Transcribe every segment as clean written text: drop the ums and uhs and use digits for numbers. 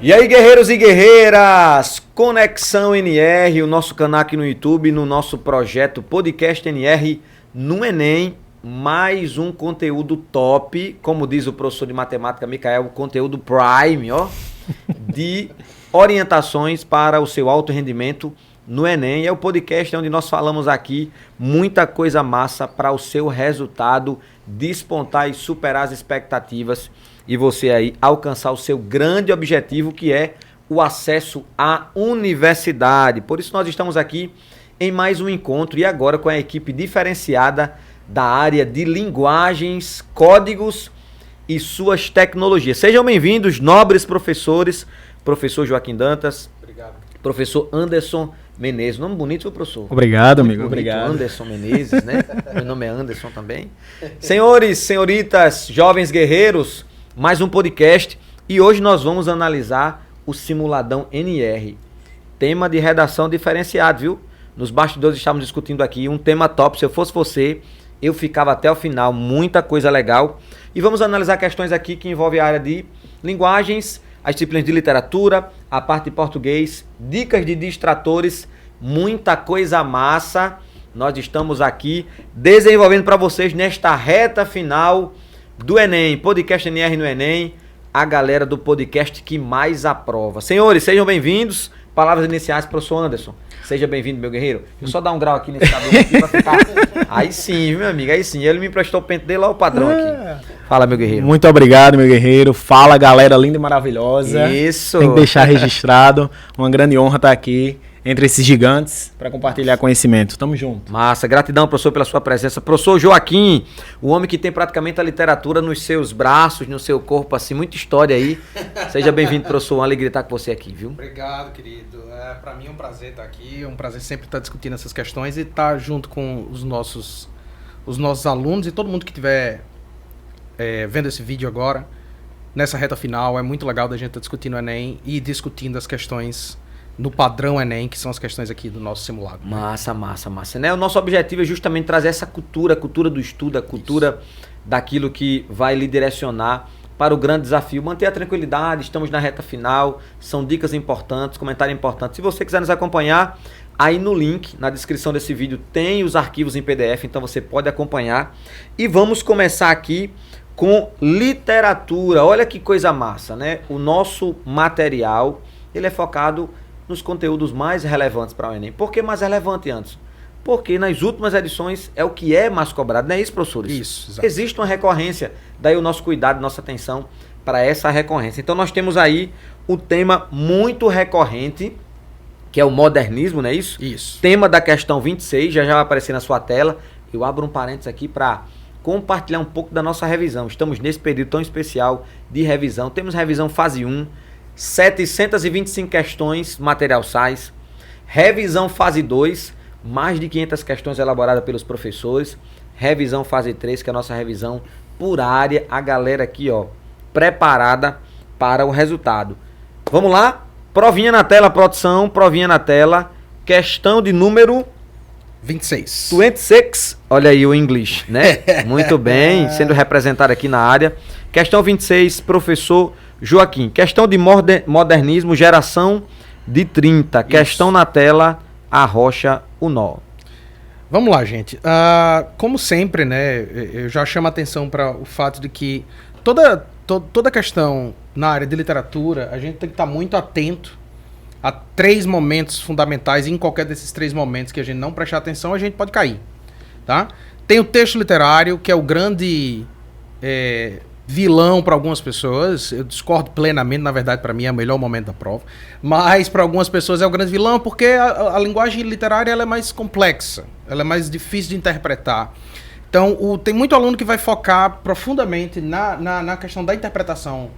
E aí, guerreiros e guerreiras, Conexão NR, o nosso canal aqui no YouTube, no nosso projeto Podcast NR no Enem, mais um conteúdo top, como diz o professor de matemática Micael, o conteúdo prime, ó, de orientações para o seu alto rendimento no Enem. É o podcast onde nós falamos aqui muita coisa massa para o seu resultado despontar e superar as expectativas e você aí alcançar o seu grande objetivo, que é o acesso à universidade. Por isso nós estamos aqui em mais um encontro e agora com a equipe diferenciada da área de linguagens, códigos e suas tecnologias. Sejam bem-vindos, nobres professores, professor Joaquim Dantas, obrigado. Professor Anderson Menezes, nome bonito, viu, professor? Obrigado, muito amigo, bonito, obrigado. Anderson Menezes, né? Meu nome é Anderson também. Senhores, senhoritas, jovens guerreiros, mais um podcast e hoje nós vamos analisar o Simuladão NR. Tema de redação diferenciado, viu? Nos bastidores estávamos discutindo aqui um tema top. Se eu fosse você, eu ficava até o final, muita coisa legal. E vamos analisar questões aqui que envolvem a área de linguagens, as disciplinas de literatura, a parte de português, dicas de distratores, muita coisa massa. Nós estamos aqui desenvolvendo para vocês nesta reta final do Enem, Podcast NR no Enem, a galera do podcast que mais aprova. Senhores, sejam bem-vindos. Palavras iniciais, professor Anderson. Seja bem-vindo, meu guerreiro. Deixa eu só dar um grau aqui nesse cabelo aqui pra ficar... Aí sim, meu amigo, aí sim. Ele me emprestou o pente dele, olha o padrão aqui. Fala, meu guerreiro. Muito obrigado, meu guerreiro. Fala, galera linda e maravilhosa. Isso. Tem que deixar registrado. Uma grande honra estar aqui entre esses gigantes para compartilhar conhecimento. Tamo junto. Massa. Gratidão, professor, pela sua presença. Professor Joaquim, o homem que tem praticamente a literatura nos seus braços, no seu corpo, assim, muita história aí. Seja bem-vindo, professor. Uma alegria estar com você aqui, viu? Obrigado, querido. Para mim é um prazer estar aqui. É um prazer sempre estar discutindo essas questões e estar junto com os nossos alunos e todo mundo que estiver vendo esse vídeo agora, nessa reta final. É muito legal da gente estar discutindo o Enem e discutindo as questões no padrão Enem, que são as questões aqui do nosso simulado. Massa, massa, massa. Né? O nosso objetivo é justamente trazer essa cultura, a cultura do estudo, a cultura daquilo que vai lhe direcionar para o grande desafio. Manter a tranquilidade, estamos na reta final, são dicas importantes, comentários importantes. Se você quiser nos acompanhar, aí no link, na descrição desse vídeo, tem os arquivos em PDF, então você pode acompanhar. E vamos começar aqui com literatura. Olha que coisa massa, né? O nosso material, ele é focado nos conteúdos mais relevantes para o Enem. Por que mais relevante, Anderson? Porque nas últimas edições é o que é mais cobrado, não é isso, professores? Isso, exato. Existe uma recorrência, daí o nosso cuidado, nossa atenção para essa recorrência. Então nós temos aí o tema muito recorrente, que é o modernismo, não é isso? Isso. Tema da questão 26, já vai aparecer na sua tela. Eu abro um parênteses aqui para compartilhar um pouco da nossa revisão. Estamos nesse período tão especial de revisão. Temos revisão fase 1, 725 questões, material SAIS. Revisão fase 2, mais de 500 questões elaboradas pelos professores. Revisão fase 3, que é a nossa revisão por área. A galera aqui, ó, preparada para o resultado. Vamos lá? Provinha na tela, produção. Provinha na tela. Questão de número 26. 26. Olha aí o inglês, né? Muito bem, sendo representado aqui na área. Questão 26, professor Joaquim. Questão de modernismo, geração de 30. Isso. Questão na tela, arrocha o nó. Vamos lá, gente. Como sempre, né, eu já chamo a atenção para o fato de que toda questão na área de literatura, a gente tem que estar muito atento a 3 momentos fundamentais, e em qualquer desses 3 momentos que a gente não prestar atenção, a gente pode cair. Tá? Tem o texto literário, que é o grande vilão para algumas pessoas. Eu discordo plenamente, na verdade, para mim é o melhor momento da prova. Mas para algumas pessoas é o grande vilão porque a linguagem literária ela é mais complexa, ela é mais difícil de interpretar. Então, tem muito aluno que vai focar profundamente na questão da interpretação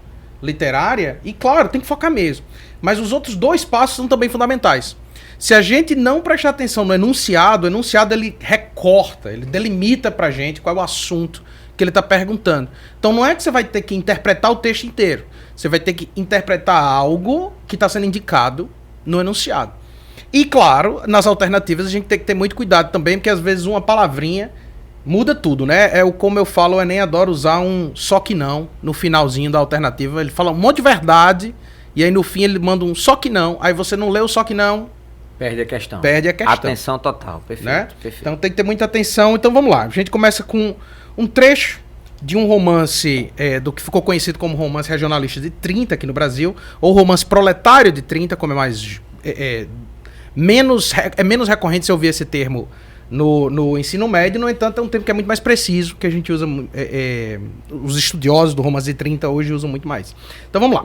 literária, e claro, tem que focar mesmo. Mas os outros 2 passos são também fundamentais. Se a gente não prestar atenção no enunciado, o enunciado ele recorta, ele delimita pra gente qual é o assunto que ele está perguntando. Então não é que você vai ter que interpretar o texto inteiro. Você vai ter que interpretar algo que está sendo indicado no enunciado. E claro, nas alternativas a gente tem que ter muito cuidado também, porque às vezes uma palavrinha muda tudo, né? Como eu falo, o Enem adora usar um só que não no finalzinho da alternativa. Ele fala um monte de verdade e aí no fim ele manda um só que não, aí você não lê o só que não, Perde a questão. perde a questão. Atenção total. Perfeito, Né? perfeito. Então tem que ter muita atenção. Então vamos lá. A gente começa com um trecho de um romance do que ficou conhecido como romance regionalista de 30 aqui no Brasil, ou romance proletário de 30, como é mais menos recorrente se ouvir esse termo no ensino médio. No entanto, é um termo que é muito mais preciso, que a gente usa, os estudiosos do romance de 30 hoje usam muito mais. Então vamos lá.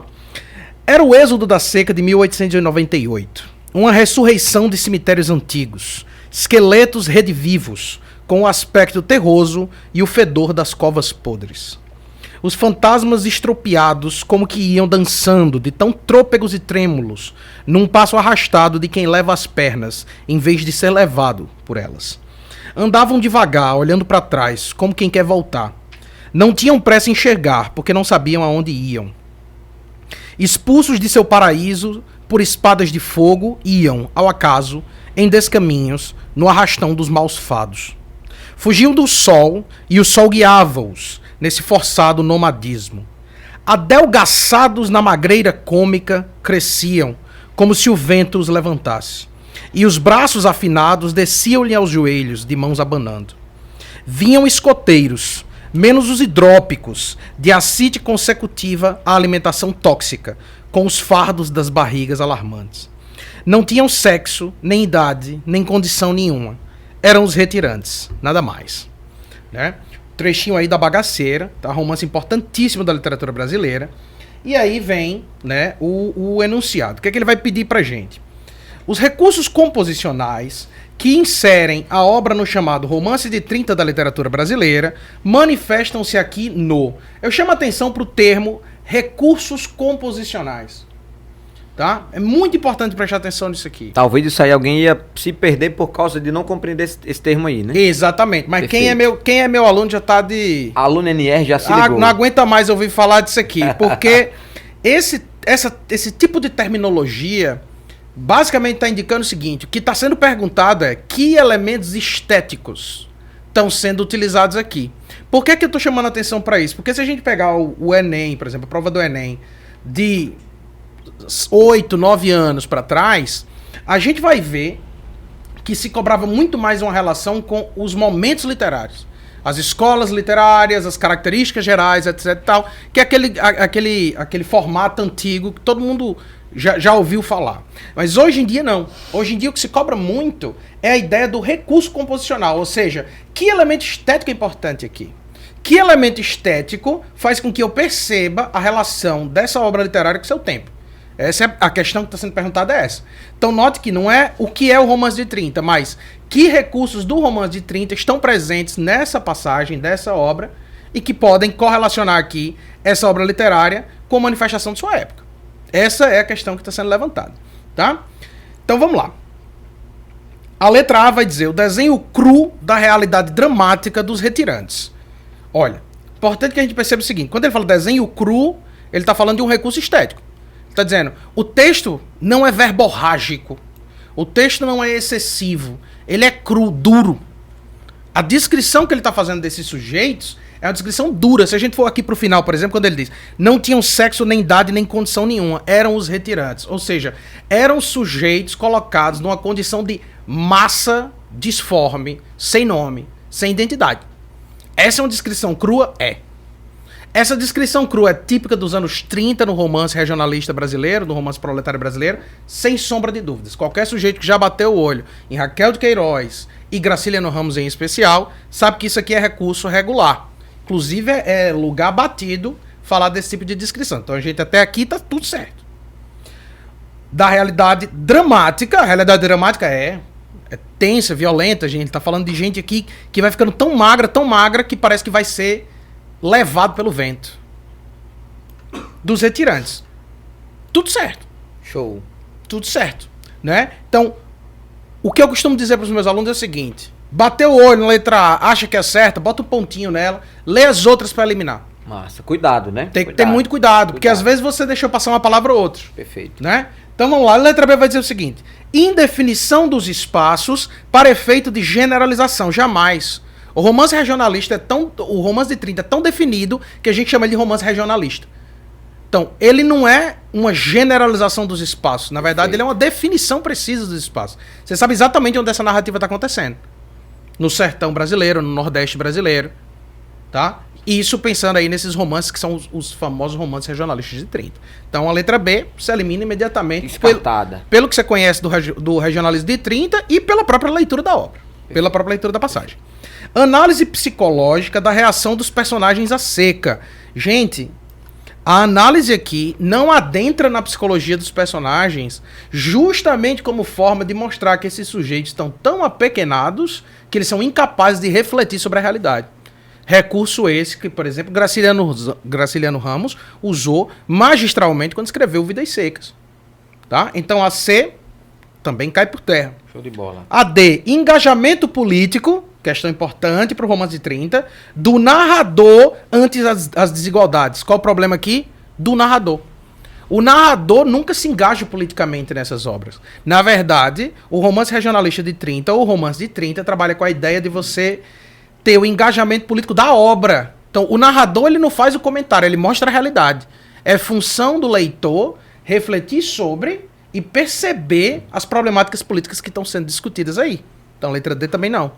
Era o êxodo da seca de 1898. Uma ressurreição de cemitérios antigos, esqueletos redivivos, com o aspecto terroso e o fedor das covas podres. Os fantasmas estropiados como que iam dançando, de tão trôpegos e trêmulos, num passo arrastado de quem leva as pernas, em vez de ser levado por elas. Andavam devagar, olhando para trás, como quem quer voltar. Não tinham pressa em enxergar, porque não sabiam aonde iam. Expulsos de seu paraíso por espadas de fogo, iam, ao acaso, em descaminhos, no arrastão dos maus fados. Fugiam do sol, e o sol guiava-os nesse forçado nomadismo. Adelgaçados na magreira cômica, cresciam, como se o vento os levantasse. E os braços afinados desciam-lhe aos joelhos, de mãos abanando. Vinham escoteiros, menos os hidrópicos, de ascite consecutiva à alimentação tóxica, com os fardos das barrigas alarmantes. Não tinham sexo, nem idade, nem condição nenhuma. Eram os retirantes, nada mais. Né? Trechinho aí da Bagaceira, tá? Romance importantíssimo da literatura brasileira. E aí vem, né, o enunciado. O que é que ele vai pedir pra gente? Os recursos composicionais que inserem a obra no chamado romance de 30 da literatura brasileira manifestam-se aqui no... Eu chamo a atenção para o termo recursos composicionais. Tá? É muito importante prestar atenção nisso aqui. Talvez isso aí alguém ia se perder por causa de não compreender esse termo aí, né? Exatamente. Mas quem é meu aluno já tá de... Aluno NR já se ligou. Não aguenta mais ouvir falar disso aqui. Porque esse tipo de terminologia basicamente está indicando o seguinte: o que está sendo perguntado é que elementos estéticos estão sendo utilizados aqui. Por que eu estou chamando a atenção para isso? Porque se a gente pegar o Enem, por exemplo, a prova do Enem, de 8, 9 anos para trás, a gente vai ver que se cobrava muito mais uma relação com os momentos literários. As escolas literárias, as características gerais, etc e tal, que é aquele formato antigo que todo mundo já ouviu falar. Mas hoje em dia não. Hoje em dia o que se cobra muito é a ideia do recurso composicional, ou seja, que elemento estético é importante aqui? Que elemento estético faz com que eu perceba a relação dessa obra literária com seu tempo? Essa é a questão que está sendo perguntada, é essa. Então note que não é o que é o romance de 30, mas que recursos do romance de 30 estão presentes nessa passagem, dessa obra, e que podem correlacionar aqui essa obra literária com a manifestação de sua época. Essa é a questão que está sendo levantada. Tá? Então vamos lá. A letra A vai dizer o desenho cru da realidade dramática dos retirantes. Olha, importante que a gente perceba o seguinte: quando ele fala desenho cru, ele está falando de um recurso estético. Está dizendo, o texto não é verborrágico, o texto não é excessivo, ele é cru, duro. A descrição que ele está fazendo desses sujeitos é uma descrição dura. Se a gente for aqui para o final, por exemplo, quando ele diz, não tinham sexo, nem idade, nem condição nenhuma, eram os retirantes. Ou seja, eram sujeitos colocados numa condição de massa disforme, sem nome, sem identidade. Essa é uma descrição crua? É. Essa descrição crua é típica dos anos 30 no romance regionalista brasileiro, no romance proletário brasileiro, sem sombra de dúvidas. Qualquer sujeito que já bateu o olho em Raquel de Queiroz e Graciliano Ramos em especial, sabe que isso aqui é recurso regular. Inclusive é lugar batido falar desse tipo de descrição. Então a gente até aqui tá tudo certo. Da realidade dramática, a realidade dramática é tensa, violenta, a gente tá falando de gente aqui que vai ficando tão magra que parece que vai ser levado pelo vento. Dos retirantes. Tudo certo. Show. Tudo certo. Né? Então, o que eu costumo dizer para os meus alunos é o seguinte: bateu o olho na letra A, acha que é certa, bota um pontinho nela, lê as outras para eliminar. Massa. Cuidado, né? Tem que ter muito cuidado, porque às vezes você deixou passar uma palavra ou outra. Perfeito. Né? Então vamos lá, a letra B vai dizer o seguinte: indefinição dos espaços para efeito de generalização. Jamais. O romance regionalista o romance de 30 é tão definido que a gente chama ele de romance regionalista. Então, ele não é uma generalização dos espaços. Na verdade, ele é uma definição precisa dos espaços. Você sabe exatamente onde essa narrativa está acontecendo. No sertão brasileiro, no nordeste brasileiro, tá? E isso pensando aí nesses romances que são os famosos romances regionalistas de 30. Então, a letra B se elimina imediatamente. Descartada. Pelo que você conhece do regionalismo de 30 e pela própria leitura da obra. Pela própria leitura da passagem. Análise psicológica da reação dos personagens à seca. Gente, a análise aqui não adentra na psicologia dos personagens justamente como forma de mostrar que esses sujeitos estão tão apequenados que eles são incapazes de refletir sobre a realidade. Recurso esse que, por exemplo, Graciliano Ramos usou magistralmente quando escreveu Vidas Secas. Tá? Então a C também cai por terra. Show de bola. A D, engajamento político, questão importante para o romance de 30, do narrador ante as desigualdades. Qual o problema aqui? Do narrador. O narrador nunca se engaja politicamente nessas obras. Na verdade, o romance regionalista de 30 ou o romance de 30 trabalha com a ideia de você ter o engajamento político da obra. Então, o narrador ele não faz o comentário, ele mostra a realidade. É função do leitor refletir sobre e perceber as problemáticas políticas que estão sendo discutidas aí. Então, letra D também não.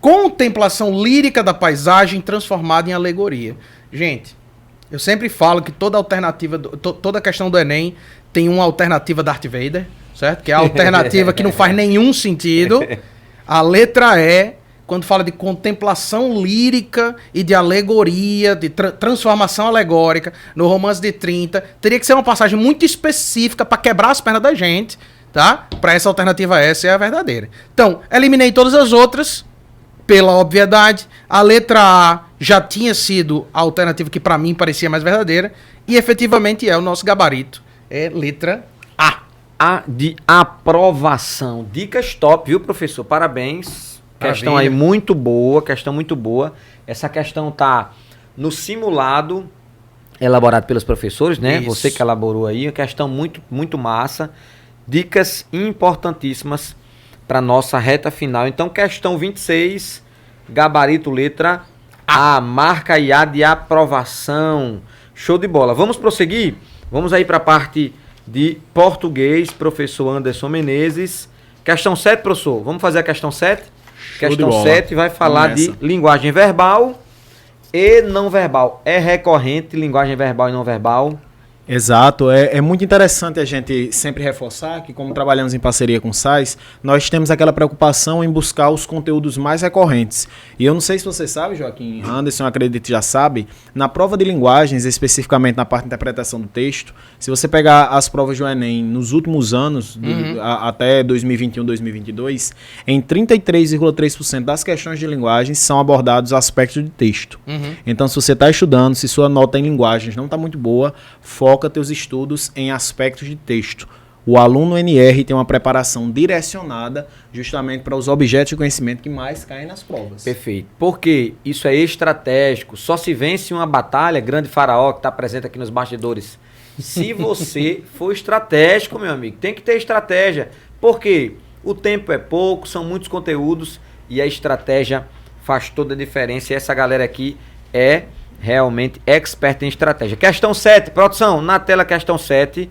Contemplação lírica da paisagem transformada em alegoria. Gente, eu sempre falo que toda alternativa, toda questão do Enem tem uma alternativa Darth Vader, certo? Que é a alternativa que não faz nenhum sentido. A letra E, quando fala de contemplação lírica e de alegoria, de transformação alegórica no romance de 30, teria que ser uma passagem muito específica para quebrar as pernas da gente, tá? Para essa alternativa S é a verdadeira. Então, eliminei todas as outras pela obviedade. A letra A já tinha sido a alternativa que para mim parecia mais verdadeira e efetivamente é o nosso gabarito. É letra A. A de aprovação. Dicas top, viu, professor? Parabéns. Questão aí muito boa, questão muito boa. Essa questão tá no simulado elaborado pelos professores, né? Isso. Você que elaborou aí, uma questão muito, muito massa. Dicas importantíssimas para nossa reta final. Então, questão 26, gabarito letra A, marca IA de aprovação. Show de bola. Vamos prosseguir? Vamos aí para a parte de português, professor Anderson Menezes. Questão 7, professor. Vamos fazer a questão 7? Questão 7 vai falar de linguagem verbal e não verbal. É recorrente linguagem verbal e não verbal? Exato, é muito interessante a gente sempre reforçar que, como trabalhamos em parceria com o SAIS, nós temos aquela preocupação em buscar os conteúdos mais recorrentes. E eu não sei se você sabe, Joaquim, Anderson, acredito que já sabe, na prova de linguagens, especificamente na parte de interpretação do texto, se você pegar as provas do Enem nos últimos anos, até 2021, 2022, em 33,3% das questões de linguagens são abordados aspectos de texto. Então, se você está estudando, se sua nota em linguagens não está muito boa, foca teus estudos em aspectos de texto. O aluno NR tem uma preparação direcionada justamente para os objetos de conhecimento que mais caem nas provas. Perfeito. Porque isso é estratégico. Só se vence uma batalha, grande faraó que está presente aqui nos bastidores. Se você for estratégico, meu amigo, tem que ter estratégia. Porque o tempo é pouco, são muitos conteúdos e a estratégia faz toda a diferença. E essa galera aqui é realmente expert em estratégia. Questão 7, produção, na tela questão 7.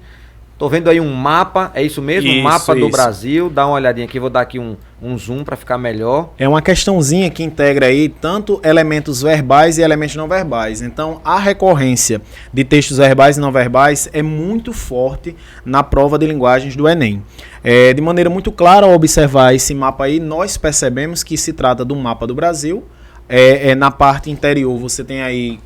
Tô vendo aí um mapa, é isso mesmo? Um mapa do Brasil. Dá uma olhadinha aqui, vou dar aqui um zoom para ficar melhor. É uma questãozinha que integra aí tanto elementos verbais e elementos não verbais. Então, a recorrência de textos verbais e não verbais é muito forte na prova de linguagens do Enem. De maneira muito clara, ao observar esse mapa aí, nós percebemos que se trata do mapa do Brasil. Na parte interior você tem aí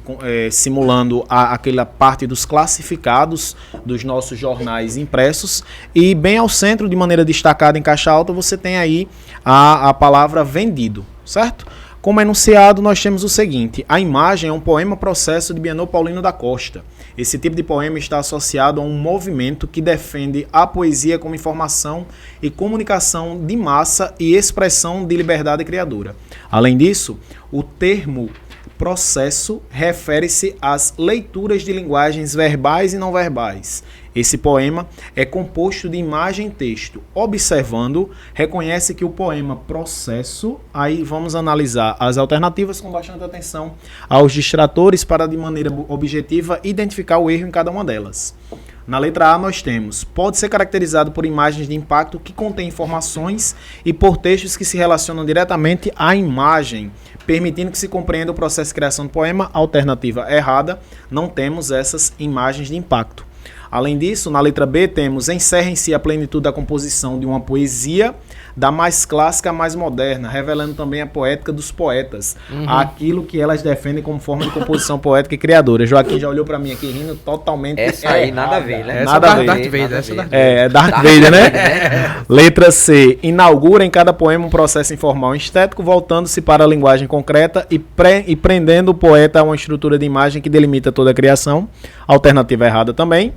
simulando aquela parte dos classificados dos nossos jornais impressos e bem ao centro, de maneira destacada em caixa alta, você tem aí a palavra vendido, certo? Como enunciado, nós temos o seguinte: a imagem é um poema processo de Bienor Paulino da Costa. Esse tipo de poema está associado a um movimento que defende a poesia como informação e comunicação de massa e expressão de liberdade criadora. Além disso, o termo processo refere-se às leituras de linguagens verbais e não verbais. Esse poema é composto de imagem e texto. Observando, reconhece que o poema processo, aí vamos analisar as alternativas com bastante atenção aos distratores para, de maneira objetiva, identificar o erro em cada uma delas. Na letra A nós temos, pode ser caracterizado por imagens de impacto que contêm informações e por textos que se relacionam diretamente à imagem, permitindo que se compreenda o processo de criação do poema. Alternativa errada, não temos essas imagens de impacto. Além disso, na letra B temos, encerra em si a plenitude da composição de uma poesia da mais clássica à mais moderna, revelando também a poética dos poetas, aquilo que elas defendem como forma de composição poética e criadora. Joaquim já olhou para mim aqui rindo totalmente. Essa aí nada a ver, né? Nada a ver. Darth Vader, essa é Darth Vader. É, Darth Vader, né? Letra C. Inaugura em cada poema um processo informal e estético, voltando-se para a linguagem concreta e prendendo o poeta a uma estrutura de imagem que delimita toda a criação. Alternativa errada também.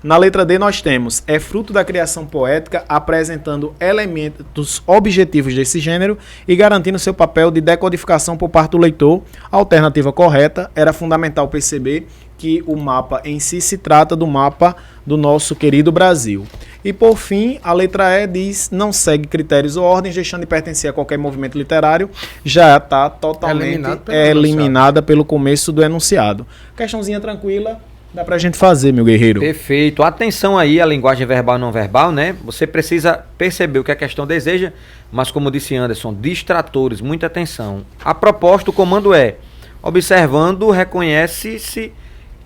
Na letra D nós temos, é fruto da criação poética, apresentando elementos objetivos desse gênero e garantindo seu papel de decodificação por parte do leitor. A alternativa correta, era fundamental perceber que o mapa em si se trata do mapa do nosso querido Brasil. E por fim, a letra E diz, não segue critérios ou ordens, deixando de pertencer a qualquer movimento literário, já está totalmente eliminada pelo começo do enunciado. Questãozinha tranquila. Dá pra gente fazer, meu guerreiro. Perfeito. Atenção aí à linguagem verbal e não verbal, né? Você precisa perceber o que a questão deseja, mas como disse Anderson, distratores, muita atenção. A proposta, o comando é, observando, reconhece-se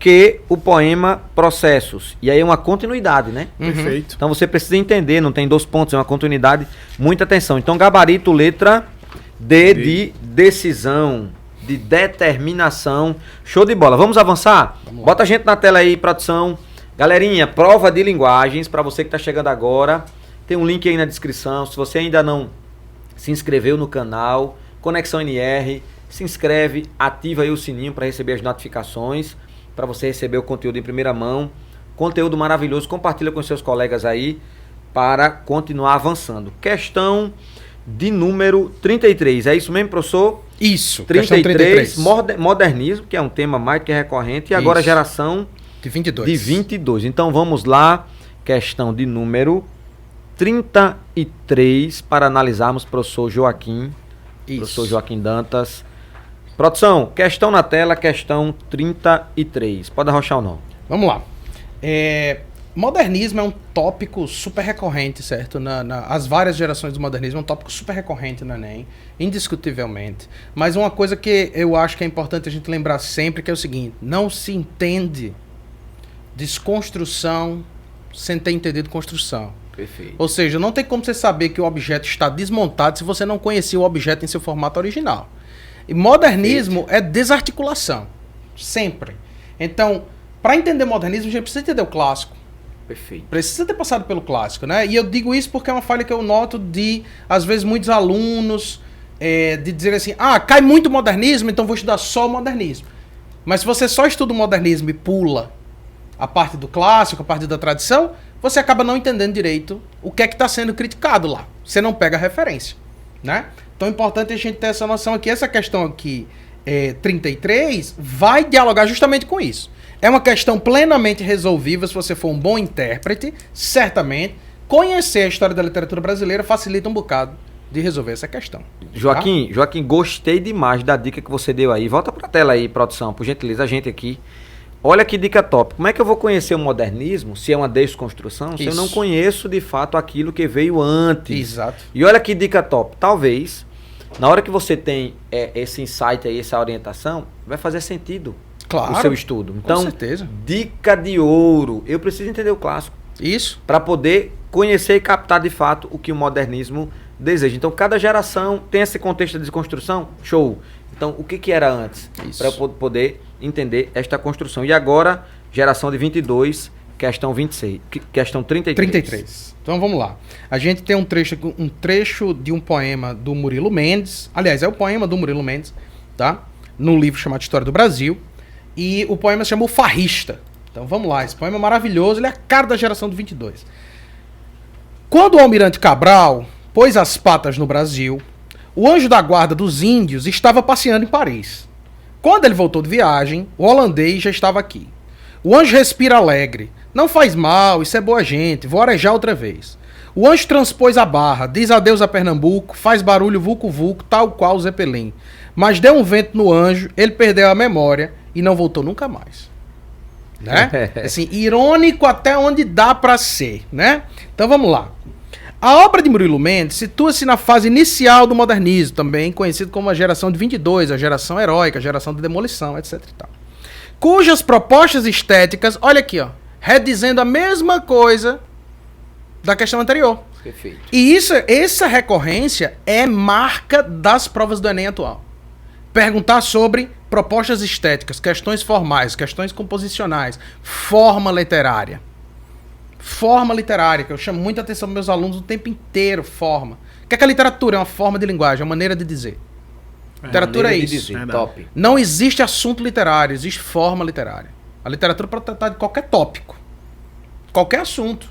que o poema processos. E aí é uma continuidade, né? Perfeito. Então você precisa entender, não tem 2 pontos, é uma continuidade. Muita atenção. Então gabarito, letra D de decisão, de determinação. Show de bola. Vamos avançar? Bota a gente na tela aí, produção. Galerinha, prova de linguagens, para você que está chegando agora. Tem um link aí na descrição. Se você ainda não se inscreveu no canal, Conexão NR, se inscreve, ativa aí o sininho para receber as notificações, para você receber o conteúdo em primeira mão. Conteúdo maravilhoso. Compartilha com seus colegas aí para continuar avançando. Questão de número 33. É isso mesmo, professor? Isso. 33. Modernismo, que é um tema mais que recorrente. E agora Isso. geração De 22. de 22. Então vamos lá. Questão de número 33 para analisarmos, professor Joaquim. Isso. Professor Joaquim Dantas. Produção, questão na tela, questão 33. Pode arrochar ou não? Vamos lá. Modernismo é um tópico super recorrente, certo? As várias gerações do modernismo é um tópico super recorrente no Enem, indiscutivelmente. Mas uma coisa que eu acho que é importante a gente lembrar sempre, que é o seguinte, não se entende desconstrução sem ter entendido construção. Perfeito. Ou seja, não tem como você saber que o objeto está desmontado se você não conhecia o objeto em seu formato original. E modernismo é desarticulação. Sempre. Então, para entender modernismo, a gente precisa entender o clássico. Perfeito. Precisa ter passado pelo clássico, né? E eu digo isso porque é uma falha que eu noto de, às vezes, muitos alunos de dizer assim, cai muito modernismo, então vou estudar só o modernismo. Mas se você só estuda o modernismo e pula a parte do clássico, a parte da tradição, você acaba não entendendo direito o que é que está sendo criticado lá. Você não pega a referência, né? Então é importante a gente ter essa noção aqui. Essa questão aqui, 33, vai dialogar justamente com isso. É uma questão plenamente resolvível se você for um bom intérprete, certamente. Conhecer a história da literatura brasileira facilita um bocado de resolver essa questão. Joaquim, gostei demais da dica que você deu aí. Volta para a tela aí, produção, por gentileza, a gente aqui. Olha que dica top. Como é que eu vou conhecer o modernismo, se é uma desconstrução, se eu não conheço de fato aquilo que veio antes? Exato. E olha que dica top. Talvez, na hora que você tem esse insight aí, essa orientação, vai fazer sentido. Claro, o seu estudo. Então, com certeza. Dica de ouro. Eu preciso entender o clássico. Isso. Para poder conhecer e captar de fato o que o modernismo deseja. Então, cada geração tem esse contexto de desconstrução. Show. Então, o que era antes? Para eu poder entender esta construção. E agora, geração de 22, questão 26. Questão 33. Então, vamos lá. A gente tem um trecho de um poema do Murilo Mendes. Aliás, é o poema do Murilo Mendes, tá? No livro chamado História do Brasil. E o poema se chama O Farrista. Então vamos lá, esse poema é maravilhoso, ele é a cara da geração do 22. Quando o almirante Cabral pôs as patas no Brasil, o anjo da guarda dos índios estava passeando em Paris. Quando ele voltou de viagem, o holandês já estava aqui. O anjo respira alegre, Não faz mal, isso é boa gente, vou arejar outra vez. O anjo transpôs a barra, diz adeus a Pernambuco, faz barulho vulco-vulco, tal qual o Zeppelin. Mas deu um vento no anjo, ele perdeu a memória e não voltou nunca mais. Né? Assim, irônico até onde dá pra ser, né? Então vamos lá. A obra de Murilo Mendes situa-se na fase inicial do modernismo, também conhecido como a geração de 22, a geração heróica, a geração de demolição, etc. e tal. Cujas propostas estéticas, olha aqui, ó, redizendo a mesma coisa da questão anterior. Perfeito. E essa recorrência é marca das provas do Enem atual. Perguntar sobre propostas estéticas, questões formais, questões composicionais, forma literária. Forma literária, que eu chamo muita atenção dos meus alunos o tempo inteiro, forma. O que é que a literatura? É uma forma de linguagem, é uma maneira de dizer. Literatura é isso. Top. Não existe assunto literário, existe forma literária. A literatura pode tratar de qualquer tópico, qualquer assunto.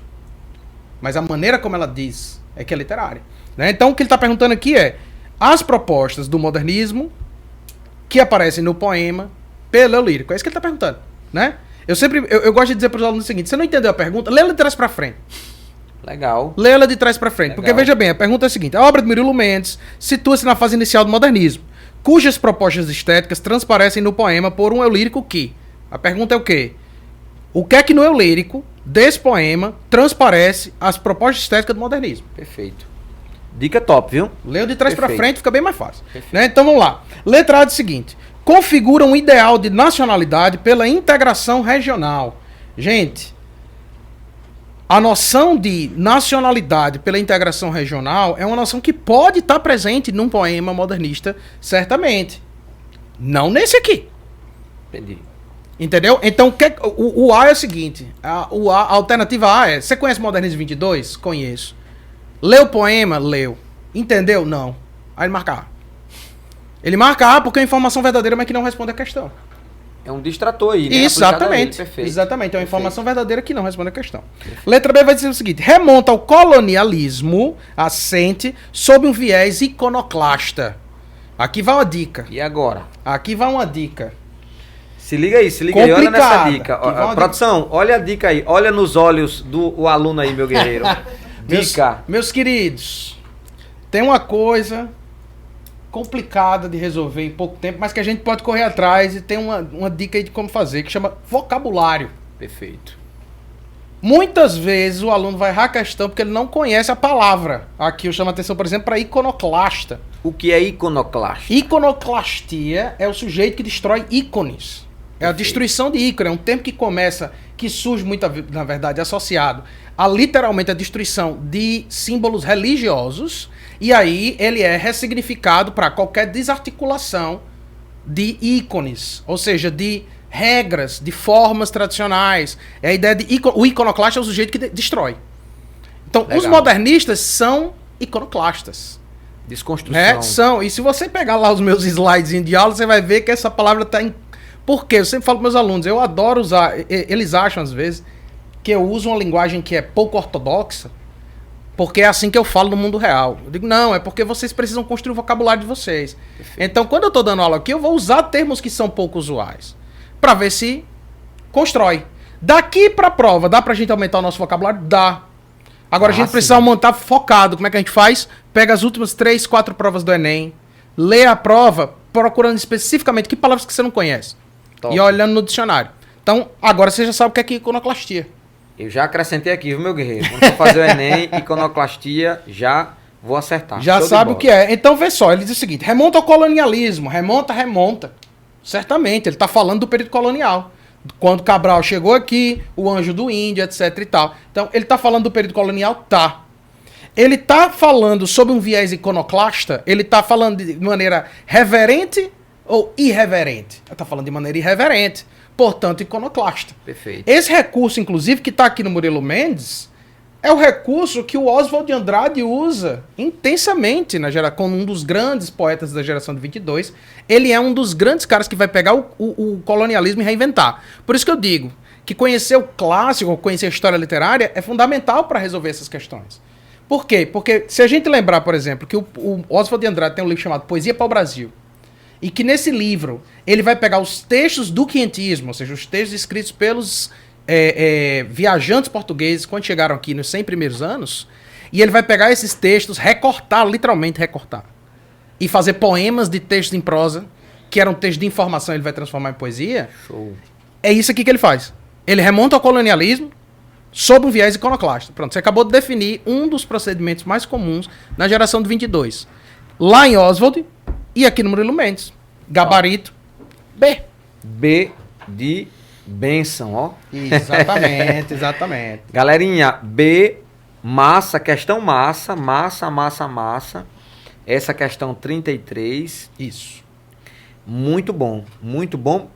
Mas a maneira como ela diz é que é literária. Né? Então o que ele está perguntando aqui é as propostas do modernismo que aparecem no poema pelo eu lírico. É isso que ele está perguntando. Né? Eu gosto de dizer para os alunos o seguinte: você não entendeu a pergunta? Lê ela de trás para frente. Legal. Lê ela de trás para frente. Legal. Porque veja bem, a pergunta é a seguinte: a obra de Murilo Mendes situa-se na fase inicial do modernismo, cujas propostas estéticas transparecem no poema por um eu lírico que... A pergunta é o quê? O que é que no eu lírico desse poema transparece as propostas estéticas do modernismo? Perfeito. Dica top, viu? Leu de trás para Perfeito. frente, fica bem mais fácil. Perfeito. Né? Então vamos lá. Letra A é o seguinte: configura um ideal de nacionalidade pela integração regional. Gente, a noção de nacionalidade pela integração regional é uma noção que pode estar presente num poema modernista, certamente. Não nesse aqui. Entendi. Entendeu? Então o A é o seguinte: a alternativa A é: você conhece Modernismo 22? Conheço. Leu o poema? Leu. Entendeu? Não. Aí ele marca A. Ele marca A porque é informação verdadeira, mas que não responde a questão. É um distrator aí, né? Exatamente. Perfeito. Exatamente. É uma Perfeito. informação verdadeira que não responde a questão. Letra B vai dizer o seguinte: remonta ao colonialismo assente sob um viés iconoclasta. Aqui vai uma dica. E agora? Aqui vai uma dica. Se liga aí, olha nessa Complicada. dica. Que vai uma Produção, olha a dica aí. Olha nos olhos do aluno aí, meu guerreiro. Dica. Meus queridos, tem uma coisa complicada de resolver em pouco tempo, mas que a gente pode correr atrás e tem uma dica aí de como fazer, que chama vocabulário. Perfeito. Muitas vezes o aluno vai errar a questão porque ele não conhece a palavra. Aqui eu chamo a atenção, por exemplo, para iconoclasta. O que é iconoclasta? Iconoclastia é o sujeito que destrói ícones. É a Perfeito. destruição de ícone. É um termo que surge muito, na verdade, associado a literalmente a destruição de símbolos religiosos. E aí ele é ressignificado para qualquer desarticulação de ícones. Ou seja, de regras, de formas tradicionais. É a ideia de o iconoclasta é o sujeito que destrói. Então, Legal. os modernistas são iconoclastas. Desconstrução. São. E se você pegar lá os meus slides de aula, você vai ver que essa palavra está em... Por quê? Eu sempre falo para meus alunos, eu adoro usar... Eles acham, às vezes, que eu uso uma linguagem que é pouco ortodoxa, porque é assim que eu falo no mundo real. Eu digo, não, é porque vocês precisam construir o vocabulário de vocês. Perfeito. Então, quando eu estou dando aula aqui, eu vou usar termos que são pouco usuais, para ver se constrói. Daqui para a prova, dá para a gente aumentar o nosso vocabulário? Dá. Agora a gente precisa montar focado. Como é que a gente faz? Pega as últimas 3, 4 provas do Enem, lê a prova, procurando especificamente que palavras que você não conhece. Top. E olhando no dicionário. Então, agora você já sabe o que é iconoclastia. Eu já acrescentei aqui, viu, meu guerreiro? Quando for fazer o Enem, iconoclastia, já vou acertar. Já Show de sabe bola. o que é. Então, vê só, ele diz o seguinte: remonta ao colonialismo. Remonta. Certamente, ele está falando do período colonial. Quando Cabral chegou aqui, o anjo do índio, etc e tal. Então, ele está falando do período colonial? Tá. Ele está falando sobre um viés iconoclasta? Ele está falando de maneira reverente ou irreverente? Ele está falando de maneira irreverente. Portanto, iconoclasta. Perfeito. Esse recurso, inclusive, que está aqui no Murilo Mendes, é o recurso que o Oswald de Andrade usa intensamente como um dos grandes poetas da geração de 22. Ele é um dos grandes caras que vai pegar o colonialismo e reinventar. Por isso que eu digo que conhecer o clássico, conhecer a história literária é fundamental para resolver essas questões. Por quê? Porque se a gente lembrar, por exemplo, que o Oswald de Andrade tem um livro chamado Poesia para o Brasil, e que nesse livro ele vai pegar os textos do quinhentismo, ou seja, os textos escritos pelos viajantes portugueses quando chegaram aqui nos 100 primeiros anos, e ele vai pegar esses textos, recortar, literalmente recortar, e fazer poemas de textos em prosa, que eram textos de informação, ele vai transformar em poesia. Show. É isso aqui que ele faz. Ele remonta ao colonialismo sob um viés iconoclasta. Pronto, você acabou de definir um dos procedimentos mais comuns na geração de 22. Lá em Oswald e aqui no Murilo Mendes. Gabarito B. B de bênção, ó. Exatamente, exatamente. Galerinha, B, massa, questão massa. Essa questão 33. Isso. Muito bom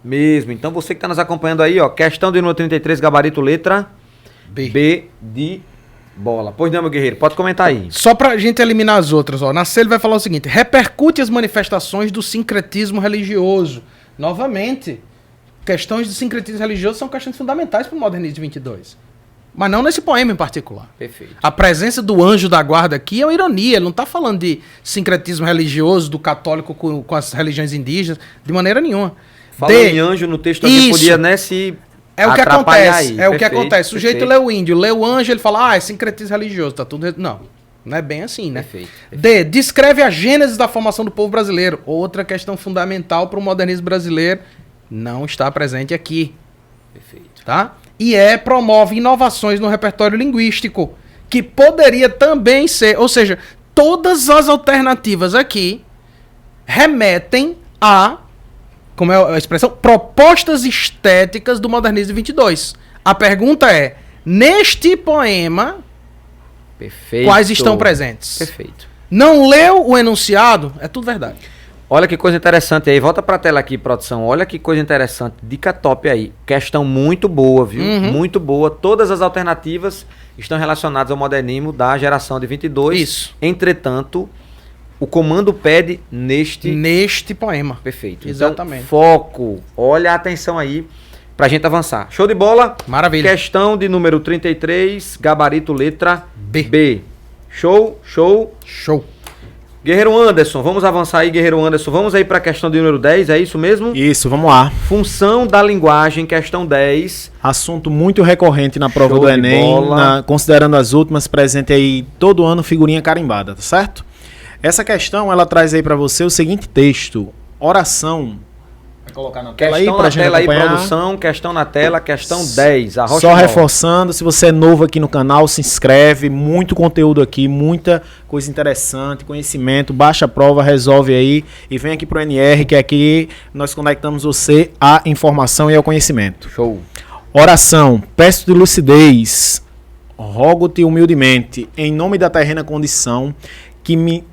mesmo. Então você que está nos acompanhando aí, ó, questão de número 33, gabarito letra B de bola. Pois não, meu guerreiro, pode comentar aí. Só pra gente eliminar as outras, ó. Nascer ele vai falar o seguinte: repercute as manifestações do sincretismo religioso. Novamente, questões de sincretismo religioso são questões fundamentais para o modernismo de 22. Mas não nesse poema em particular. Perfeito. A presença do anjo da guarda aqui é uma ironia. Ele não está falando de sincretismo religioso do católico com as religiões indígenas, de maneira nenhuma. Falando em anjo no texto aqui, podia, né, se é o que acontece. aí. É Perfeito, o que acontece. O sujeito lê o índio, lê o anjo, ele fala, é sincretismo religioso, tá tudo... Não é bem assim, né? Perfeito. D, descreve a gênese da formação do povo brasileiro. Outra questão fundamental para o modernismo brasileiro não está presente aqui. Perfeito. Tá? E promove inovações no repertório linguístico, que poderia também ser, ou seja, todas as alternativas aqui remetem a, como é a expressão, propostas estéticas do modernismo de 22. A pergunta é, neste poema, Perfeito. quais estão presentes? Perfeito. Não leu o enunciado? É tudo verdade. Olha que coisa interessante aí. Volta pra tela aqui, produção. Olha que coisa interessante. Dica top aí. Questão muito boa, viu? Uhum. Muito boa. Todas as alternativas estão relacionadas ao modernismo da geração de 22. Isso. Entretanto, o comando pede neste poema. Perfeito. Exatamente. Então, foco. Olha a atenção aí pra gente avançar. Show de bola? Maravilha. Questão de número 33, gabarito letra B. B. Show. Guerreiro Anderson, vamos avançar aí, Guerreiro Anderson. Vamos aí para a questão de número 10, é isso mesmo? Isso, vamos lá. Função da linguagem, questão 10. Assunto muito recorrente na prova Show do de Enem, bola. considerando as últimas, presente aí todo ano, figurinha carimbada, tá certo? Essa questão, ela traz aí para você o seguinte texto: oração. Vai colocar na tela Questão aí pra na gente tela aí, acompanhar. produção, questão na tela, questão 10. Arrocha Só bola. reforçando, se você é novo aqui no canal, se inscreve, muito conteúdo aqui, muita coisa interessante, conhecimento, baixa a prova, resolve aí e vem aqui pro NR, que aqui nós conectamos você à informação e ao conhecimento. Show. Oração, peço de lucidez, rogo-te humildemente, em nome da terrena condição, que me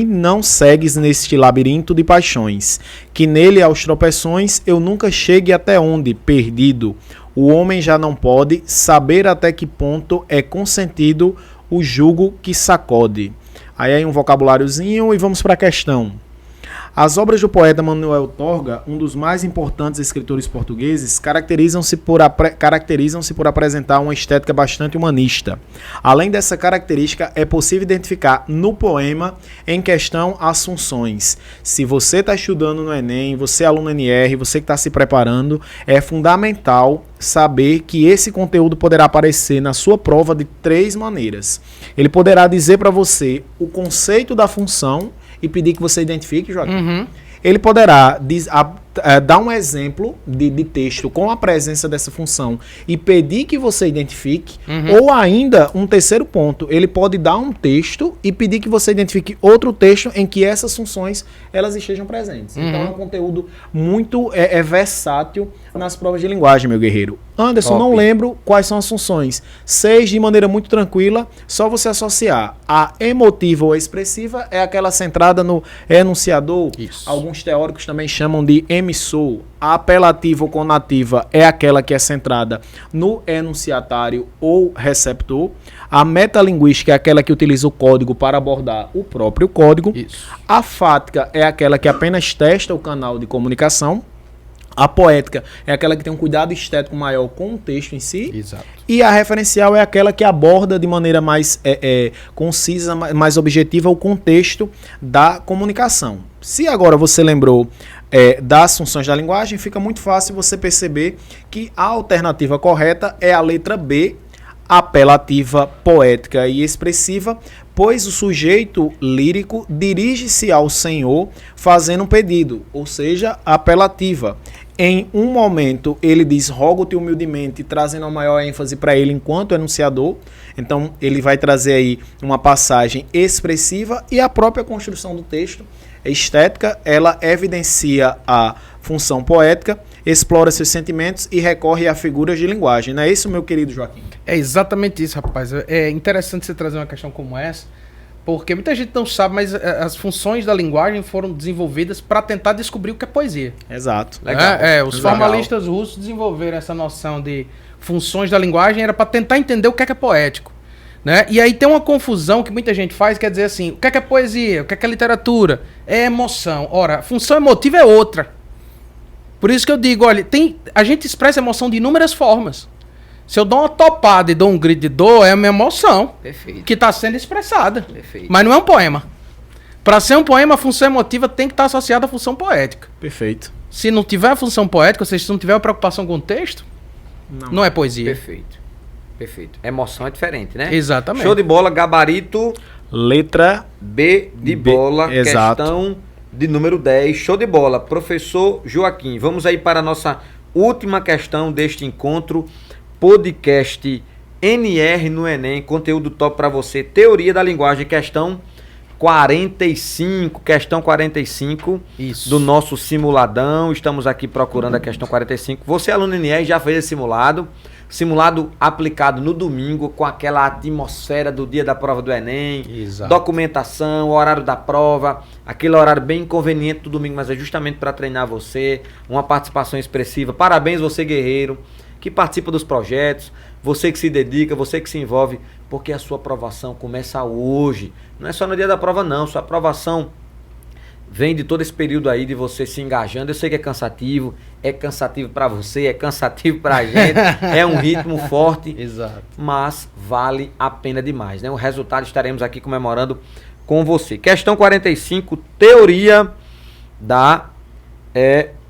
não segues neste labirinto de paixões, que nele aos tropeções eu nunca chegue até onde, perdido, o homem já não pode saber até que ponto é consentido o jugo que sacode. Aí um vocabuláriozinho e vamos para a questão. As obras do poeta Manuel Torga, um dos mais importantes escritores portugueses, caracterizam-se por apresentar uma estética bastante humanista. Além dessa característica, é possível identificar no poema em questão as funções. Se você está estudando no Enem, você é aluno NR, você que está se preparando, é fundamental saber que esse conteúdo poderá aparecer na sua prova de 3 maneiras. Ele poderá dizer para você o conceito da função e pedir que você identifique, Joaquim. Uhum. Ele poderá dar um exemplo de texto com a presença dessa função e pedir que você identifique, ou ainda, um terceiro ponto, ele pode dar um texto e pedir que você identifique outro texto em que essas funções elas estejam presentes. Então é um conteúdo muito versátil nas provas de linguagem, meu guerreiro. Anderson, Top. não lembro quais são as funções. 6, de maneira muito tranquila, só você associar. A emotiva ou expressiva é aquela centrada no enunciador. Isso. Alguns teóricos também chamam de emissor. A apelativa ou conativa é aquela que é centrada no enunciatário ou receptor. A metalinguística é aquela que utiliza o código para abordar o próprio código. Isso. A fática é aquela que apenas testa o canal de comunicação. A poética é aquela que tem um cuidado estético maior com o texto em si. Exato. E a referencial é aquela que aborda de maneira mais concisa, mais objetiva o contexto da comunicação. Se agora você lembrou das funções da linguagem, fica muito fácil você perceber que a alternativa correta é a letra B, apelativa, poética e expressiva, pois o sujeito lírico dirige-se ao Senhor fazendo um pedido, ou seja, apelativa. Em um momento ele diz, rogo-te humildemente, trazendo a maior ênfase para ele enquanto enunciador. Então ele vai trazer aí uma passagem expressiva e a própria construção do texto estética, ela evidencia a função poética, explora seus sentimentos e recorre a figuras de linguagem. Não é isso, meu querido Joaquim? É exatamente isso, rapaz. É interessante você trazer uma questão como essa, porque muita gente não sabe, mas as funções da linguagem foram desenvolvidas para tentar descobrir o que é poesia. Exato. Legal. Os formalistas russos desenvolveram essa noção de funções da linguagem, era para tentar entender o que é poético. Né? E aí tem uma confusão que muita gente faz, quer dizer assim, o que é poesia, o que é literatura? É emoção. Ora, a função emotiva é outra. Por isso que eu digo, olha, a gente expressa emoção de inúmeras formas. Se eu dou uma topada e dou um grito de dor, é a minha emoção. Perfeito. Que está sendo expressada. Perfeito. Mas não é um poema. Para ser um poema, a função emotiva tem que estar associada à função poética. Perfeito. Se não tiver a função poética, ou seja, se não tiver a preocupação com o texto, não é poesia. Perfeito. Perfeito. Emoção é diferente, né? Exatamente. Show de bola, gabarito. Letra B de bola, exato. Questão de número 10. Show de bola. Professor Joaquim, vamos aí para a nossa última questão deste encontro. Podcast NR no Enem, conteúdo top para você. Teoria da linguagem, questão 45. Questão 45 Isso. do nosso simuladão. Estamos aqui procurando a questão 45. Você, aluno NR, já fez esse simulado. Simulado aplicado no domingo, com aquela atmosfera do dia da prova do Enem. Exato. Documentação, o horário da prova, aquele horário bem inconveniente do domingo, mas é justamente para treinar você, uma participação expressiva. Parabéns você, guerreiro, que participa dos projetos, você que se dedica, você que se envolve, porque a sua aprovação começa hoje. Não é só no dia da prova não, sua aprovação vem de todo esse período aí de você se engajando. Eu sei que é cansativo para você, é cansativo para a gente, é um ritmo forte, Exato. mas vale a pena demais, né? O resultado estaremos aqui comemorando com você. Questão 45, teoria da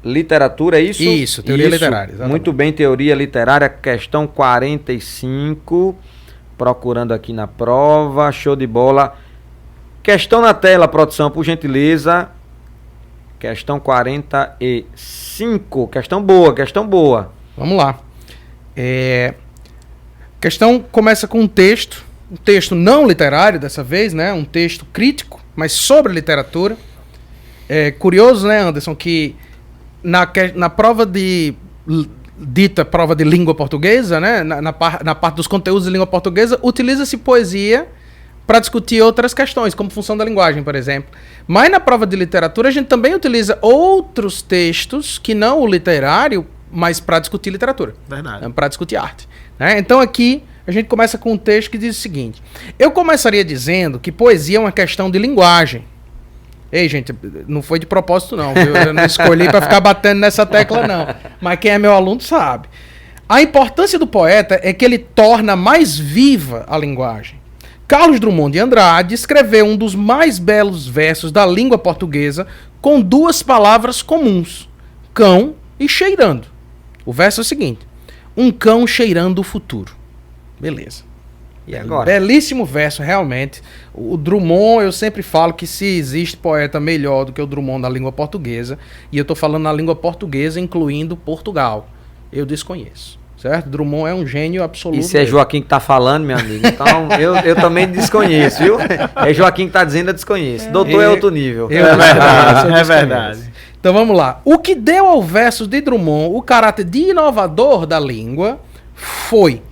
literatura, é isso? Isso, teoria literária. Exatamente. Muito bem, teoria literária, questão 45, procurando aqui na prova, show de bola. Questão na tela, produção, por gentileza. Questão 45. Questão boa. Vamos lá. Questão começa com um texto não literário dessa vez, né? Um texto crítico, mas sobre literatura. É curioso, né, Anderson, que na prova dita prova de língua portuguesa, né? Na parte dos conteúdos de língua portuguesa, utiliza-se poesia para discutir outras questões, como função da linguagem, por exemplo. Mas na prova de literatura a gente também utiliza outros textos que não o literário, mas para discutir literatura. Verdade. Para discutir arte. Né? Então aqui a gente começa com um texto que diz o seguinte. Eu começaria dizendo que poesia é uma questão de linguagem. Ei, gente, não foi de propósito não, viu? Eu não escolhi para ficar batendo nessa tecla não. Mas quem é meu aluno sabe. A importância do poeta é que ele torna mais viva a linguagem. Carlos Drummond de Andrade escreveu um dos mais belos versos da língua portuguesa com duas palavras comuns, cão e cheirando. O verso é o seguinte: um cão cheirando o futuro. Beleza. E agora? Belíssimo verso, realmente. O Drummond, eu sempre falo que se existe poeta melhor do que o Drummond na língua portuguesa, e eu estou falando na língua portuguesa, incluindo Portugal, eu desconheço. Certo? Drummond é um gênio absoluto. E se é Joaquim que tá falando, meu amigo, então eu também desconheço, viu? É Joaquim que tá dizendo, eu desconheço. Doutor é outro nível. É verdade. Então vamos lá. O que deu ao verso de Drummond o caráter de inovador da língua foi...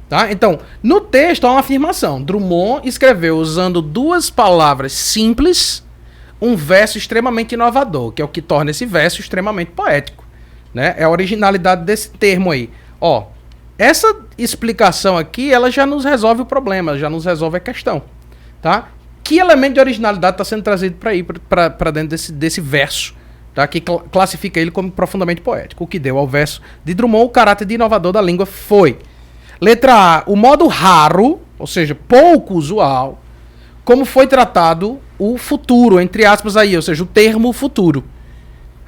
Tá? Então, no texto há uma afirmação. Drummond escreveu usando duas palavras simples um verso extremamente inovador, que é o que torna esse verso extremamente poético. Né? É a originalidade desse termo aí. Ó, essa explicação aqui, ela já nos resolve o problema, já nos resolve a questão, tá? Que elemento de originalidade está sendo trazido para dentro desse verso, tá? Que classifica ele como profundamente poético. O que deu ao verso de Drummond o caráter de inovador da língua foi: letra A, o modo raro, ou seja, pouco usual, como foi tratado o futuro, entre aspas aí, ou seja, o termo futuro.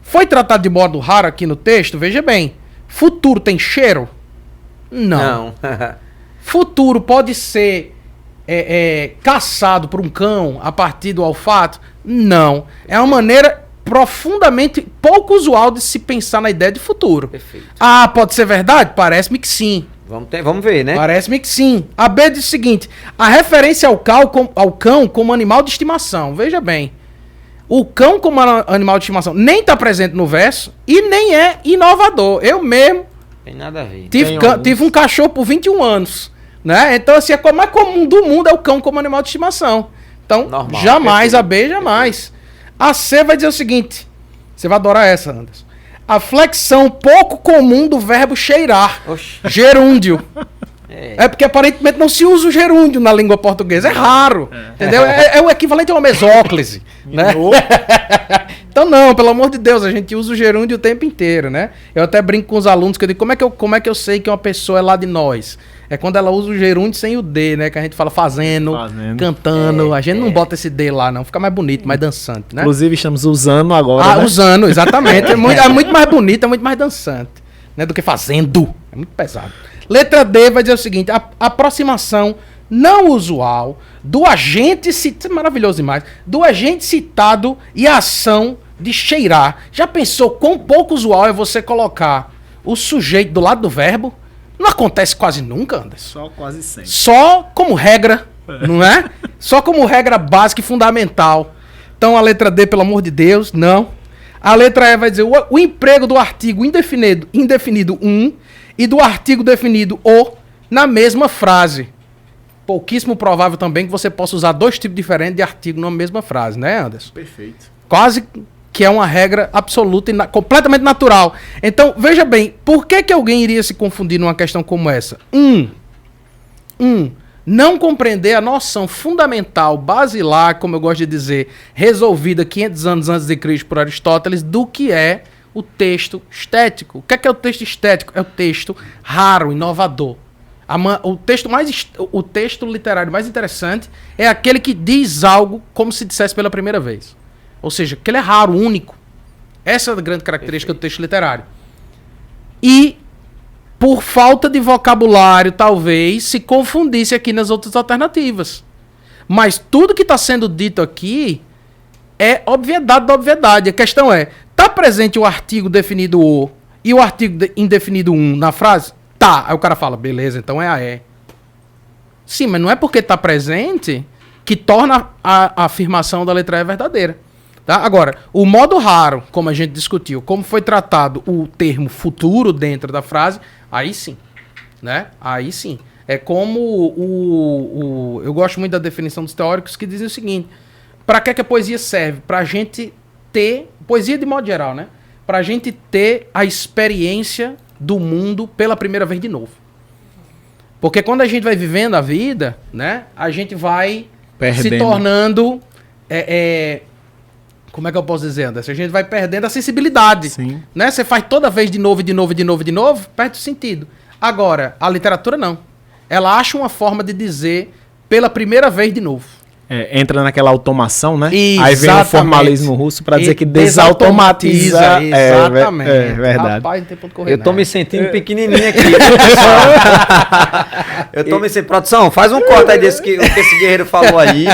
Foi tratado de modo raro aqui no texto? Veja bem, futuro tem cheiro? Não. Futuro pode ser caçado por um cão a partir do olfato? Não. É uma maneira profundamente pouco usual de se pensar na ideia de futuro. Perfeito. Ah, pode ser verdade? Parece-me que sim. Vamos ver, né? Parece-me que sim. A B diz o seguinte: a referência ao cão como animal de estimação. Veja bem. O cão como animal de estimação nem está presente no verso e nem é inovador. Eu mesmo Tem nada a ver. tive um cachorro por 21 anos. Né? Então, assim, a coisa mais comum do mundo é o cão como animal de estimação. Então, normal, jamais, perfeito, a B, jamais. A C vai dizer o seguinte: você vai adorar essa, Anderson. A flexão pouco comum do verbo cheirar. Oxi. Gerúndio. É porque aparentemente não se usa o gerúndio na língua portuguesa. É raro. Entendeu? É o equivalente a uma mesóclise. Né? Então não, pelo amor de Deus, a gente usa o gerúndio o tempo inteiro, né? Eu até brinco com os alunos que eu digo: como é que eu sei que uma pessoa é lá de nós? É quando ela usa o gerúndio sem o D, né? Que a gente fala fazendo. Cantando. A gente não bota esse D lá, não. Fica mais bonito, mais dançante, né? Inclusive, estamos usando agora. Né? Usando, exatamente. É muito mais bonito, é muito mais dançante, né? Do que fazendo. É muito pesado. Letra D vai dizer o seguinte: a aproximação não usual do agente citado. Maravilhoso demais. Do agente citado e a ação de cheirar. Já pensou quão pouco usual é você colocar o sujeito do lado do verbo? Não acontece quase nunca, Anderson. Só quase sempre. Só como regra, não é? Só como regra básica e fundamental. Então a letra D, pelo amor de Deus, não. A letra E vai dizer o emprego do artigo indefinido e do artigo definido o na mesma frase. Pouquíssimo provável também que você possa usar dois tipos diferentes de artigo na mesma frase, né, Anderson? Perfeito. Quase que é uma regra absoluta e completamente natural. Então, veja bem, por que alguém iria se confundir numa questão como essa? Não compreender a noção fundamental, basilar, como eu gosto de dizer, resolvida 500 anos antes de Cristo por Aristóteles, do que é o texto estético. O que é o texto estético? É o texto raro, inovador. O texto literário mais interessante é aquele que diz algo como se dissesse pela primeira vez. Ou seja, que ele é raro, único. Essa é a grande característica do texto literário. E, por falta de vocabulário, talvez, se confundisse aqui nas outras alternativas. Mas tudo que está sendo dito aqui é obviedade da obviedade. A questão é, está presente o artigo definido o e o artigo indefinido na frase? Tá. Aí o cara fala, beleza, então é a E. Sim, mas não é porque está presente que torna a afirmação da letra E verdadeira. Tá? Agora, o modo raro, como a gente discutiu, como foi tratado o termo futuro dentro da frase, aí sim. Né? Aí sim. É como eu gosto muito da definição dos teóricos que dizem o seguinte: para que a poesia serve? Para a gente ter, poesia de modo geral, né? Para a gente ter a experiência do mundo pela primeira vez de novo. Porque quando a gente vai vivendo a vida, né? A gente vai se tornando... como é que eu posso dizer, Anderson? A gente vai perdendo a sensibilidade. Sim. Né? Você faz toda vez de novo, perde o sentido. Agora, a literatura não. Ela acha uma forma de dizer pela primeira vez de novo. Entra naquela automação, né? Exatamente. Aí vem o formalismo russo para dizer que desautomatiza. Exatamente. É verdade. Rapaz, não tem ponto correr, eu tô me sentindo pequenininho aqui. Eu tô me sentindo... Produção, faz um corte aí desse que esse guerreiro falou aí.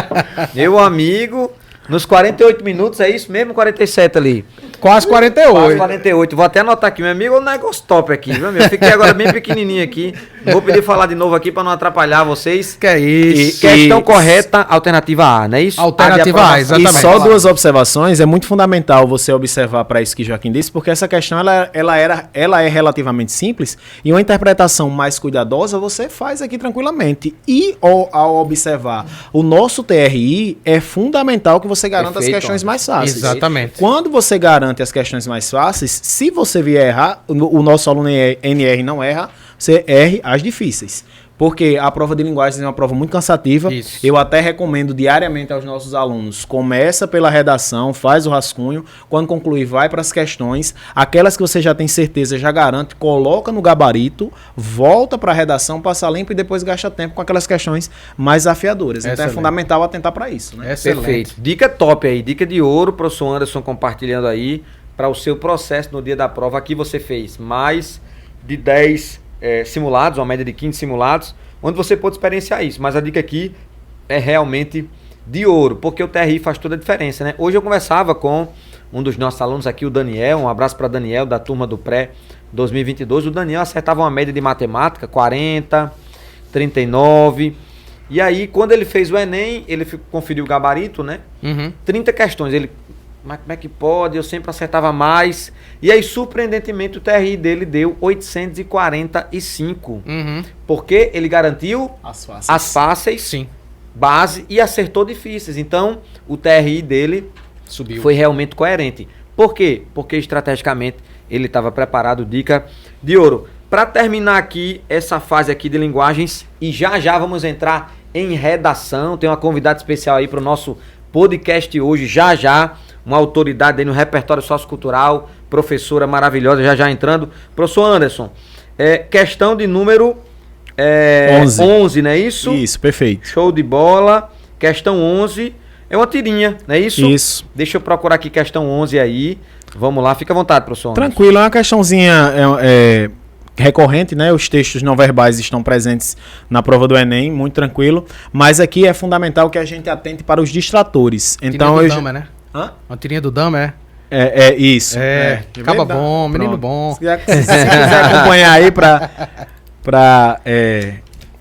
Meu amigo... Nos 48 minutos, é isso mesmo? 47 ali. Quase 48. Quase 48. Vou até anotar aqui, meu amigo, um negócio top aqui, viu, meu? Eu fiquei agora bem pequenininho aqui. Vou pedir falar de novo aqui para não atrapalhar vocês. Que é isso. Questão correta, alternativa A, não é isso? Alternativa A, exatamente. E só duas observações. É muito fundamental você observar para isso que Joaquim disse, porque essa questão ela é relativamente simples e uma interpretação mais cuidadosa você faz aqui tranquilamente. E ao observar o nosso TRI, é fundamental que você garanta as questões mais fáceis. Exatamente. Quando você garante as questões mais fáceis, se você vier errar, o nosso aluno NR não erra, você erre as difíceis. Porque a prova de linguagens é uma prova muito cansativa. Isso. Eu até recomendo diariamente aos nossos alunos. Começa pela redação, faz o rascunho. Quando concluir, vai para as questões. Aquelas que você já tem certeza, já garante, coloca no gabarito, volta para a redação, passa limpo e depois gasta tempo com aquelas questões mais afiadoras. Então Excelente. é fundamental atentar para isso, né? Excelente. Perfeito. Dica top aí, dica de ouro, professor Anderson compartilhando aí para o seu processo no dia da prova. Aqui você fez mais de 10 simulados, uma média de 15 simulados, onde você pode experienciar isso. Mas a dica aqui é realmente de ouro, porque o TRI faz toda a diferença, né? Hoje eu conversava com um dos nossos alunos aqui, o Daniel, um abraço para Daniel, da turma do Pré 2022. O Daniel acertava uma média de matemática, 40, 39. E aí, quando ele fez o Enem, ele conferiu o gabarito, né? 30 questões. Ele, mas como é que pode? Eu sempre acertava mais. E aí, surpreendentemente, o TRI dele deu 845. Porque ele garantiu as fáceis, Sim. base e acertou difíceis. Então, o TRI dele Subiu. foi realmente coerente. Por quê? Porque estrategicamente ele estava preparado. Dica de ouro. Para terminar aqui essa fase aqui de linguagens, e já vamos entrar em redação. Tem uma convidada especial aí para o nosso podcast hoje, já. Uma autoridade aí no repertório sociocultural, professora maravilhosa, já entrando. Professor Anderson, questão de número 11, não é isso? Isso, perfeito. Show de bola. Questão 11, é uma tirinha, não é isso? Isso. Deixa eu procurar aqui questão 11 aí. Vamos lá, fica à vontade, professor Anderson. Tranquilo, é uma questãozinha recorrente, né? Os textos não verbais estão presentes na prova do Enem, muito tranquilo. Mas aqui é fundamental que a gente atente para os distratores. Então, Tirinha do Dama, né? Hã? Uma tirinha do Dama, Isso. Acaba bom, menino Pronto. bom. Se quiser acompanhar aí para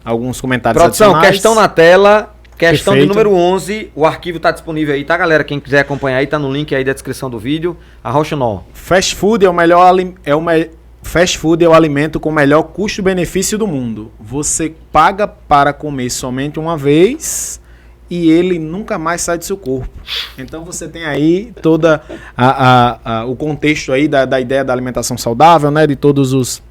alguns comentários Produção, adicionais. questão na tela, questão de Perfeito. número 11, o arquivo está disponível aí, tá, galera? Quem quiser acompanhar aí, tá no link aí da descrição do vídeo. Arrocha o nó. Fast food é o melhor Fast food é o alimento com o melhor custo-benefício do mundo. Você paga para comer somente uma vez e ele nunca mais sai do seu corpo. Então você tem aí toda o contexto aí da ideia da alimentação saudável, né? De todos os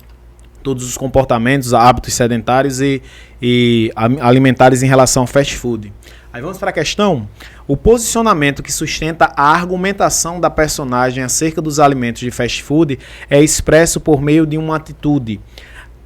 comportamentos, hábitos sedentários e alimentares em relação ao fast food. Aí vamos para a questão. O posicionamento que sustenta a argumentação da personagem acerca dos alimentos de fast food é expresso por meio de uma atitude.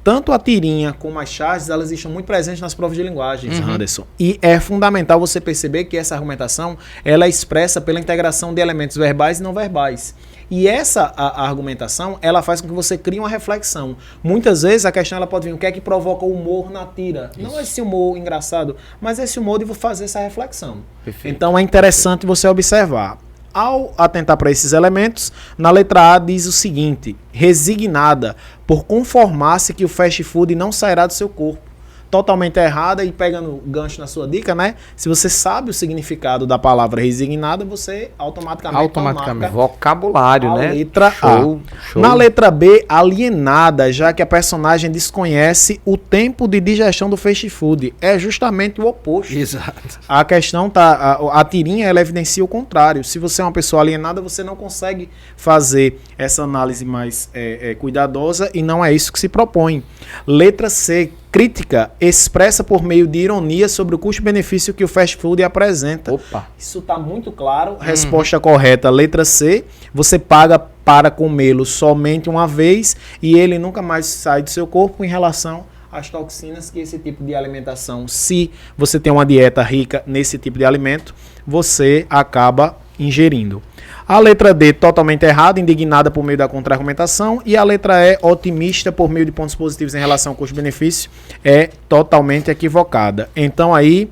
Tanto a tirinha como as charges, elas estão muito presentes nas provas de linguagens, Anderson. E é fundamental você perceber que essa argumentação ela é expressa pela integração de elementos verbais e não verbais. E essa a argumentação, ela faz com que você crie uma reflexão. Muitas vezes a questão ela pode vir, o que é que provoca o humor na tira? Isso. Não esse humor engraçado, mas esse humor de fazer essa reflexão. Perfeito. Então é interessante você observar. Ao atentar para esses elementos, na letra A diz o seguinte: resignada por conformar-se que o fast food não sairá do seu corpo. Totalmente errada, e pegando gancho na sua dica, né? Se você sabe o significado da palavra resignada, você automaticamente marca Vocabulário, a né? letra Show. A. Na letra B, alienada, já que a personagem desconhece o tempo de digestão do fast food. É justamente o oposto. Exato. A questão tá, a tirinha ela evidencia o contrário. Se você é uma pessoa alienada, você não consegue fazer essa análise mais cuidadosa, e não é isso que se propõe. Letra C, crítica expressa por meio de ironia sobre o custo-benefício que o fast food apresenta. Opa. Isso está muito claro. Resposta correta, letra C. Você paga para comê-lo somente uma vez e ele nunca mais sai do seu corpo em relação às toxinas que esse tipo de alimentação, se você tem uma dieta rica nesse tipo de alimento, você acaba ingerindo. A letra D, totalmente errada, indignada por meio da contra-argumentação. E a letra E, otimista por meio de pontos positivos em relação ao custo-benefício, é totalmente equivocada. Então aí,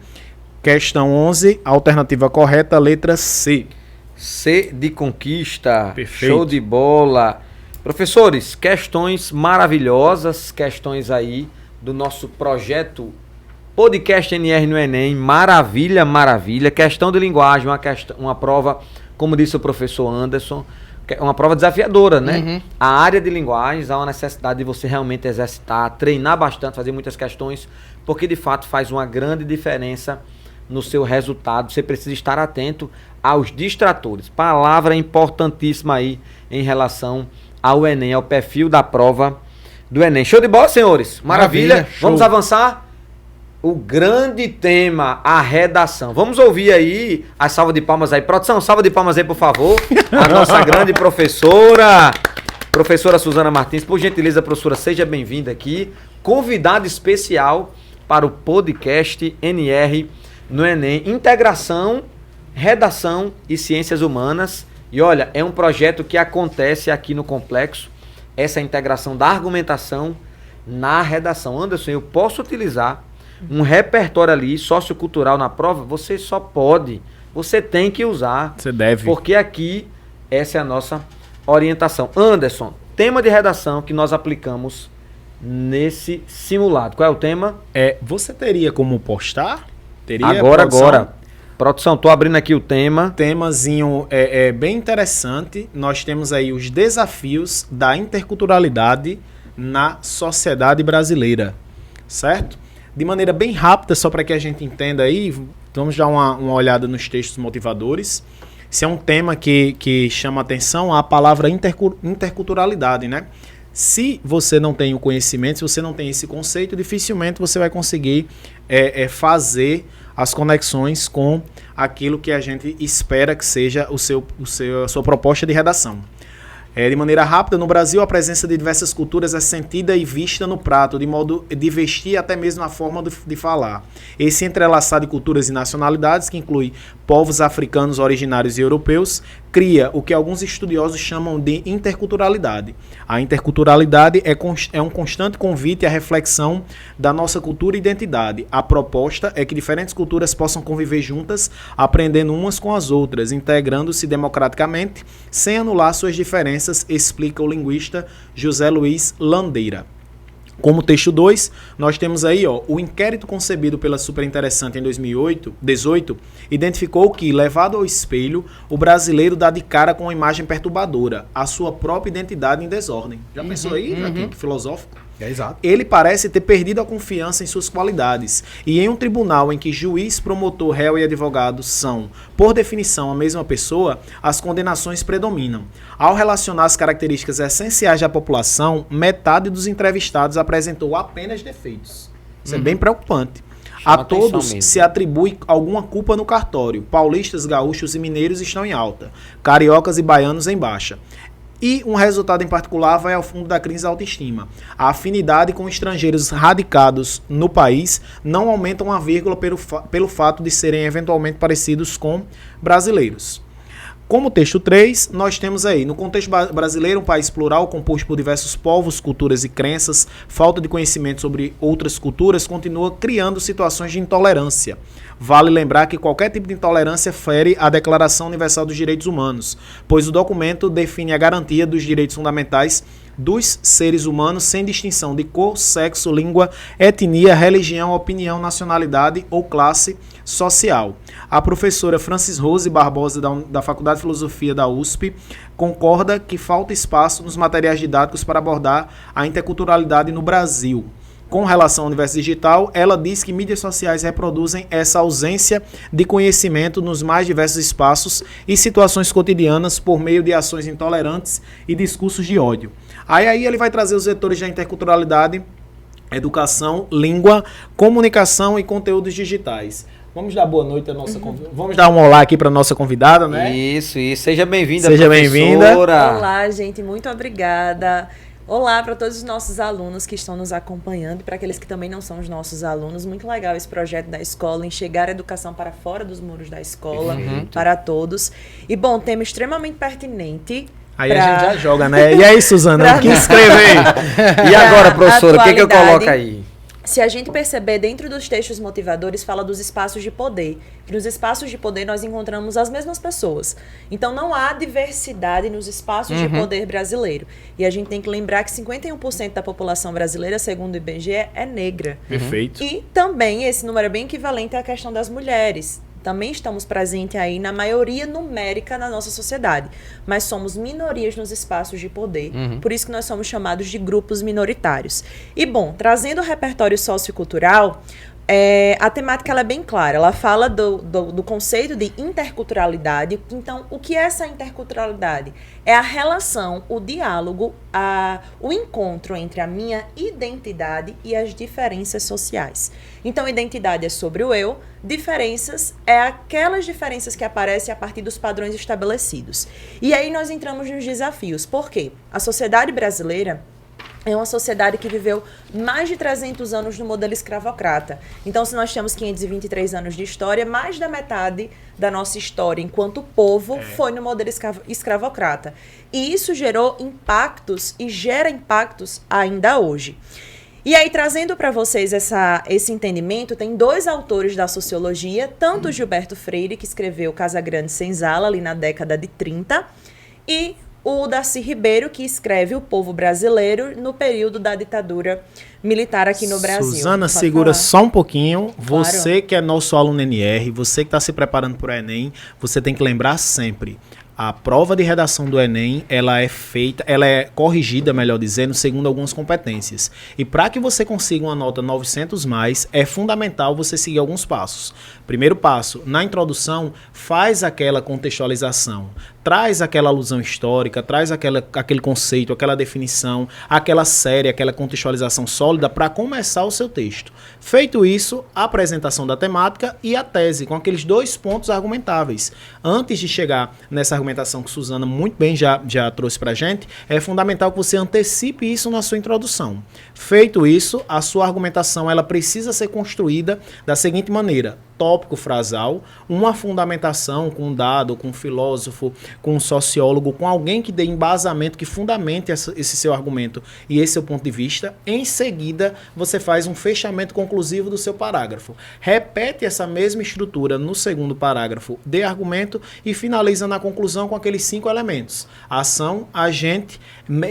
questão 11, alternativa correta, letra C. C de conquista. Perfeito. Show de bola. Professores, questões maravilhosas, questões aí do nosso projeto Podcast NR no Enem. Maravilha, maravilha. Questão de linguagem, uma prova, como disse o professor Anderson, uma prova desafiadora, né? A área de linguagens, há uma necessidade de você realmente exercitar, treinar bastante, fazer muitas questões, porque de fato faz uma grande diferença no seu resultado. Você precisa estar atento aos distratores. Palavra importantíssima aí em relação ao Enem, ao perfil da prova do Enem. Show de bola, senhores? Maravilha. Show. Vamos avançar? o grande tema, a redação. Vamos ouvir aí a salva de palmas aí. Produção, salva de palmas aí, por favor. A nossa grande professora Suzana Martins. Por gentileza, professora, seja bem-vinda aqui. Convidada especial para o podcast NR no Enem. Integração, redação e ciências humanas. E olha, é um projeto que acontece aqui no Complexo. Essa integração da argumentação na redação. Anderson, eu posso utilizar um repertório ali sociocultural na prova? Você só pode, você tem que usar. Você deve. Porque aqui, essa é a nossa orientação. Anderson, tema de redação que nós aplicamos nesse simulado. Qual é o tema? Você teria como postar? Teria Agora. Produção, tô abrindo aqui o tema. Temazinho bem interessante. Nós temos aí os desafios da interculturalidade na sociedade brasileira, certo? De maneira bem rápida, só para que a gente entenda aí, vamos dar uma olhada nos textos motivadores. Esse é um tema que chama atenção a palavra interculturalidade, né? Se você não tem o conhecimento, se você não tem esse conceito, dificilmente você vai conseguir fazer as conexões com aquilo que a gente espera que seja a sua proposta de redação. De maneira rápida, no Brasil, a presença de diversas culturas é sentida e vista no prato, de modo de vestir até mesmo a forma de falar. Esse entrelaçar de culturas e nacionalidades, que inclui povos africanos originários e europeus, cria o que alguns estudiosos chamam de interculturalidade. A interculturalidade é um constante convite à reflexão da nossa cultura e identidade. A proposta é que diferentes culturas possam conviver juntas, aprendendo umas com as outras, integrando-se democraticamente, sem anular suas diferenças, explica o linguista José Luiz Landeira. Como texto 2, nós temos aí o inquérito concebido pela Superinteressante em 2018, identificou que, levado ao espelho, o brasileiro dá de cara com uma imagem perturbadora, a sua própria identidade em desordem. Já pensou aí? Que filosófico? Exato. Ele parece ter perdido a confiança em suas qualidades. E em um tribunal em que juiz, promotor, réu e advogado são, por definição, a mesma pessoa, as condenações predominam. Ao relacionar as características essenciais da população, metade dos entrevistados apresentou apenas defeitos. Isso é bem preocupante. A todos se atribui alguma culpa no cartório. Paulistas, gaúchos e mineiros estão em alta. Cariocas e baianos em baixa. E um resultado em particular vai ao fundo da crise da autoestima. A afinidade com estrangeiros radicados no país não aumenta uma vírgula pelo fato de serem eventualmente parecidos com brasileiros. Como texto 3, nós temos aí, no contexto brasileiro, um país plural composto por diversos povos, culturas e crenças, falta de conhecimento sobre outras culturas continua criando situações de intolerância. Vale lembrar que qualquer tipo de intolerância fere a Declaração Universal dos Direitos Humanos, pois o documento define a garantia dos direitos fundamentais dos seres humanos sem distinção de cor, sexo, língua, etnia, religião, opinião, nacionalidade ou classe social. A professora Francis Rose Barbosa, da Faculdade de Filosofia da USP, concorda que falta espaço nos materiais didáticos para abordar a interculturalidade no Brasil. Com relação ao universo digital, ela diz que mídias sociais reproduzem essa ausência de conhecimento nos mais diversos espaços e situações cotidianas por meio de ações intolerantes e discursos de ódio. Aí ele vai trazer os vetores da interculturalidade, educação, língua, comunicação e conteúdos digitais. Vamos dar boa noite à nossa convidada. Vamos dar um olá aqui para a nossa convidada, né? Isso. Seja bem-vinda, Seja bem-vinda. Olá, gente. Muito obrigada. Olá para todos os nossos alunos que estão nos acompanhando e para aqueles que também não são os nossos alunos. Muito legal esse projeto da escola, enxergar a educação para fora dos muros da escola, para todos. E, bom, tema extremamente pertinente. Aí a gente já joga, né? E aí, Suzana, o que escreve aí? E agora, professora, o que eu coloco aí? Se a gente perceber, dentro dos textos motivadores, fala dos espaços de poder. E nos espaços de poder nós encontramos as mesmas pessoas. Então não há diversidade nos espaços de poder brasileiro. E a gente tem que lembrar que 51% da população brasileira, segundo o IBGE, é negra. Perfeito. E também esse número é bem equivalente à questão das mulheres. Também estamos presentes aí na maioria numérica na nossa sociedade. Mas somos minorias nos espaços de poder. Por isso que nós somos chamados de grupos minoritários. E, bom, trazendo o repertório sociocultural, a temática ela é bem clara. Ela fala do conceito de interculturalidade. Então, o que é essa interculturalidade? É a relação, o diálogo, o encontro entre a minha identidade e as diferenças sociais. Então, identidade é sobre o eu, diferenças é aquelas diferenças que aparecem a partir dos padrões estabelecidos. E aí nós entramos nos desafios. Por quê? A sociedade brasileira é uma sociedade que viveu mais de 300 anos no modelo escravocrata. Então, se nós temos 523 anos de história, mais da metade da nossa história enquanto povo foi no modelo escravocrata. E isso gerou impactos e gera impactos ainda hoje. E aí, trazendo para vocês esse entendimento, tem 2 autores da sociologia, tanto Gilberto Freire, que escreveu Casagrande Senzala, ali na década de 30, e o Darcy Ribeiro, que escreve O Povo Brasileiro no período da ditadura militar aqui no Brasil. Suzana, segura só um pouquinho. Claro. Você que é nosso aluno NR, você que está se preparando para o Enem, você tem que lembrar sempre. A prova de redação do Enem, ela é corrigida, melhor dizendo, segundo algumas competências. E para que você consiga uma nota 900+, é fundamental você seguir alguns passos. Primeiro passo, na introdução, faz aquela contextualização. Traz aquela alusão histórica, traz aquele conceito, aquela definição, aquela série, aquela contextualização sólida para começar o seu texto. Feito isso, a apresentação da temática e a tese, com aqueles 2 pontos argumentáveis. Antes de chegar nessa argumentação que Suzana muito bem já trouxe para a gente, é fundamental que você antecipe isso na sua introdução. Feito isso, a sua argumentação ela precisa ser construída da seguinte maneira: tópico frasal, uma fundamentação com um dado, com um filósofo, com um sociólogo, com alguém que dê embasamento, que fundamente esse seu argumento e esse seu ponto de vista. Em seguida, você faz um fechamento conclusivo do seu parágrafo. Repete essa mesma estrutura no segundo parágrafo de argumento e finaliza na conclusão com aqueles 5 elementos: ação, agente,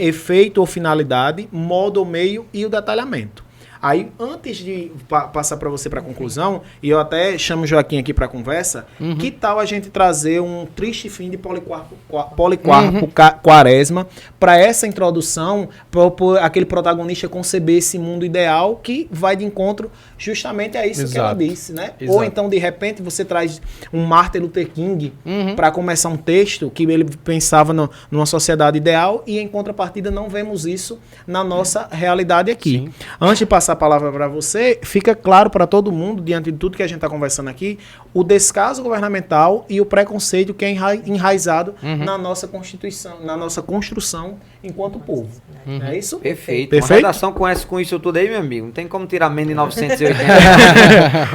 efeito ou finalidade, modo ou meio e o detalhamento. Aí, antes de passar para você para a conclusão, e eu até chamo o Joaquim aqui para a conversa, que tal a gente trazer um triste fim de Policarpo Quaresma para essa introdução, para aquele protagonista conceber esse mundo ideal que vai de encontro justamente a isso que ela disse, né? Ou então, de repente, você traz um Martin Luther King para começar um texto que ele pensava numa sociedade ideal e, em contrapartida, não vemos isso na nossa realidade aqui. Sim. Antes de passar a palavra para você, fica claro para todo mundo, diante de tudo que a gente está conversando aqui, o descaso governamental e o preconceito que é enraizado na nossa Constituição, na nossa construção enquanto povo. É isso? Perfeito. Uma redação com isso tudo aí, meu amigo, não tem como tirar menos de 980.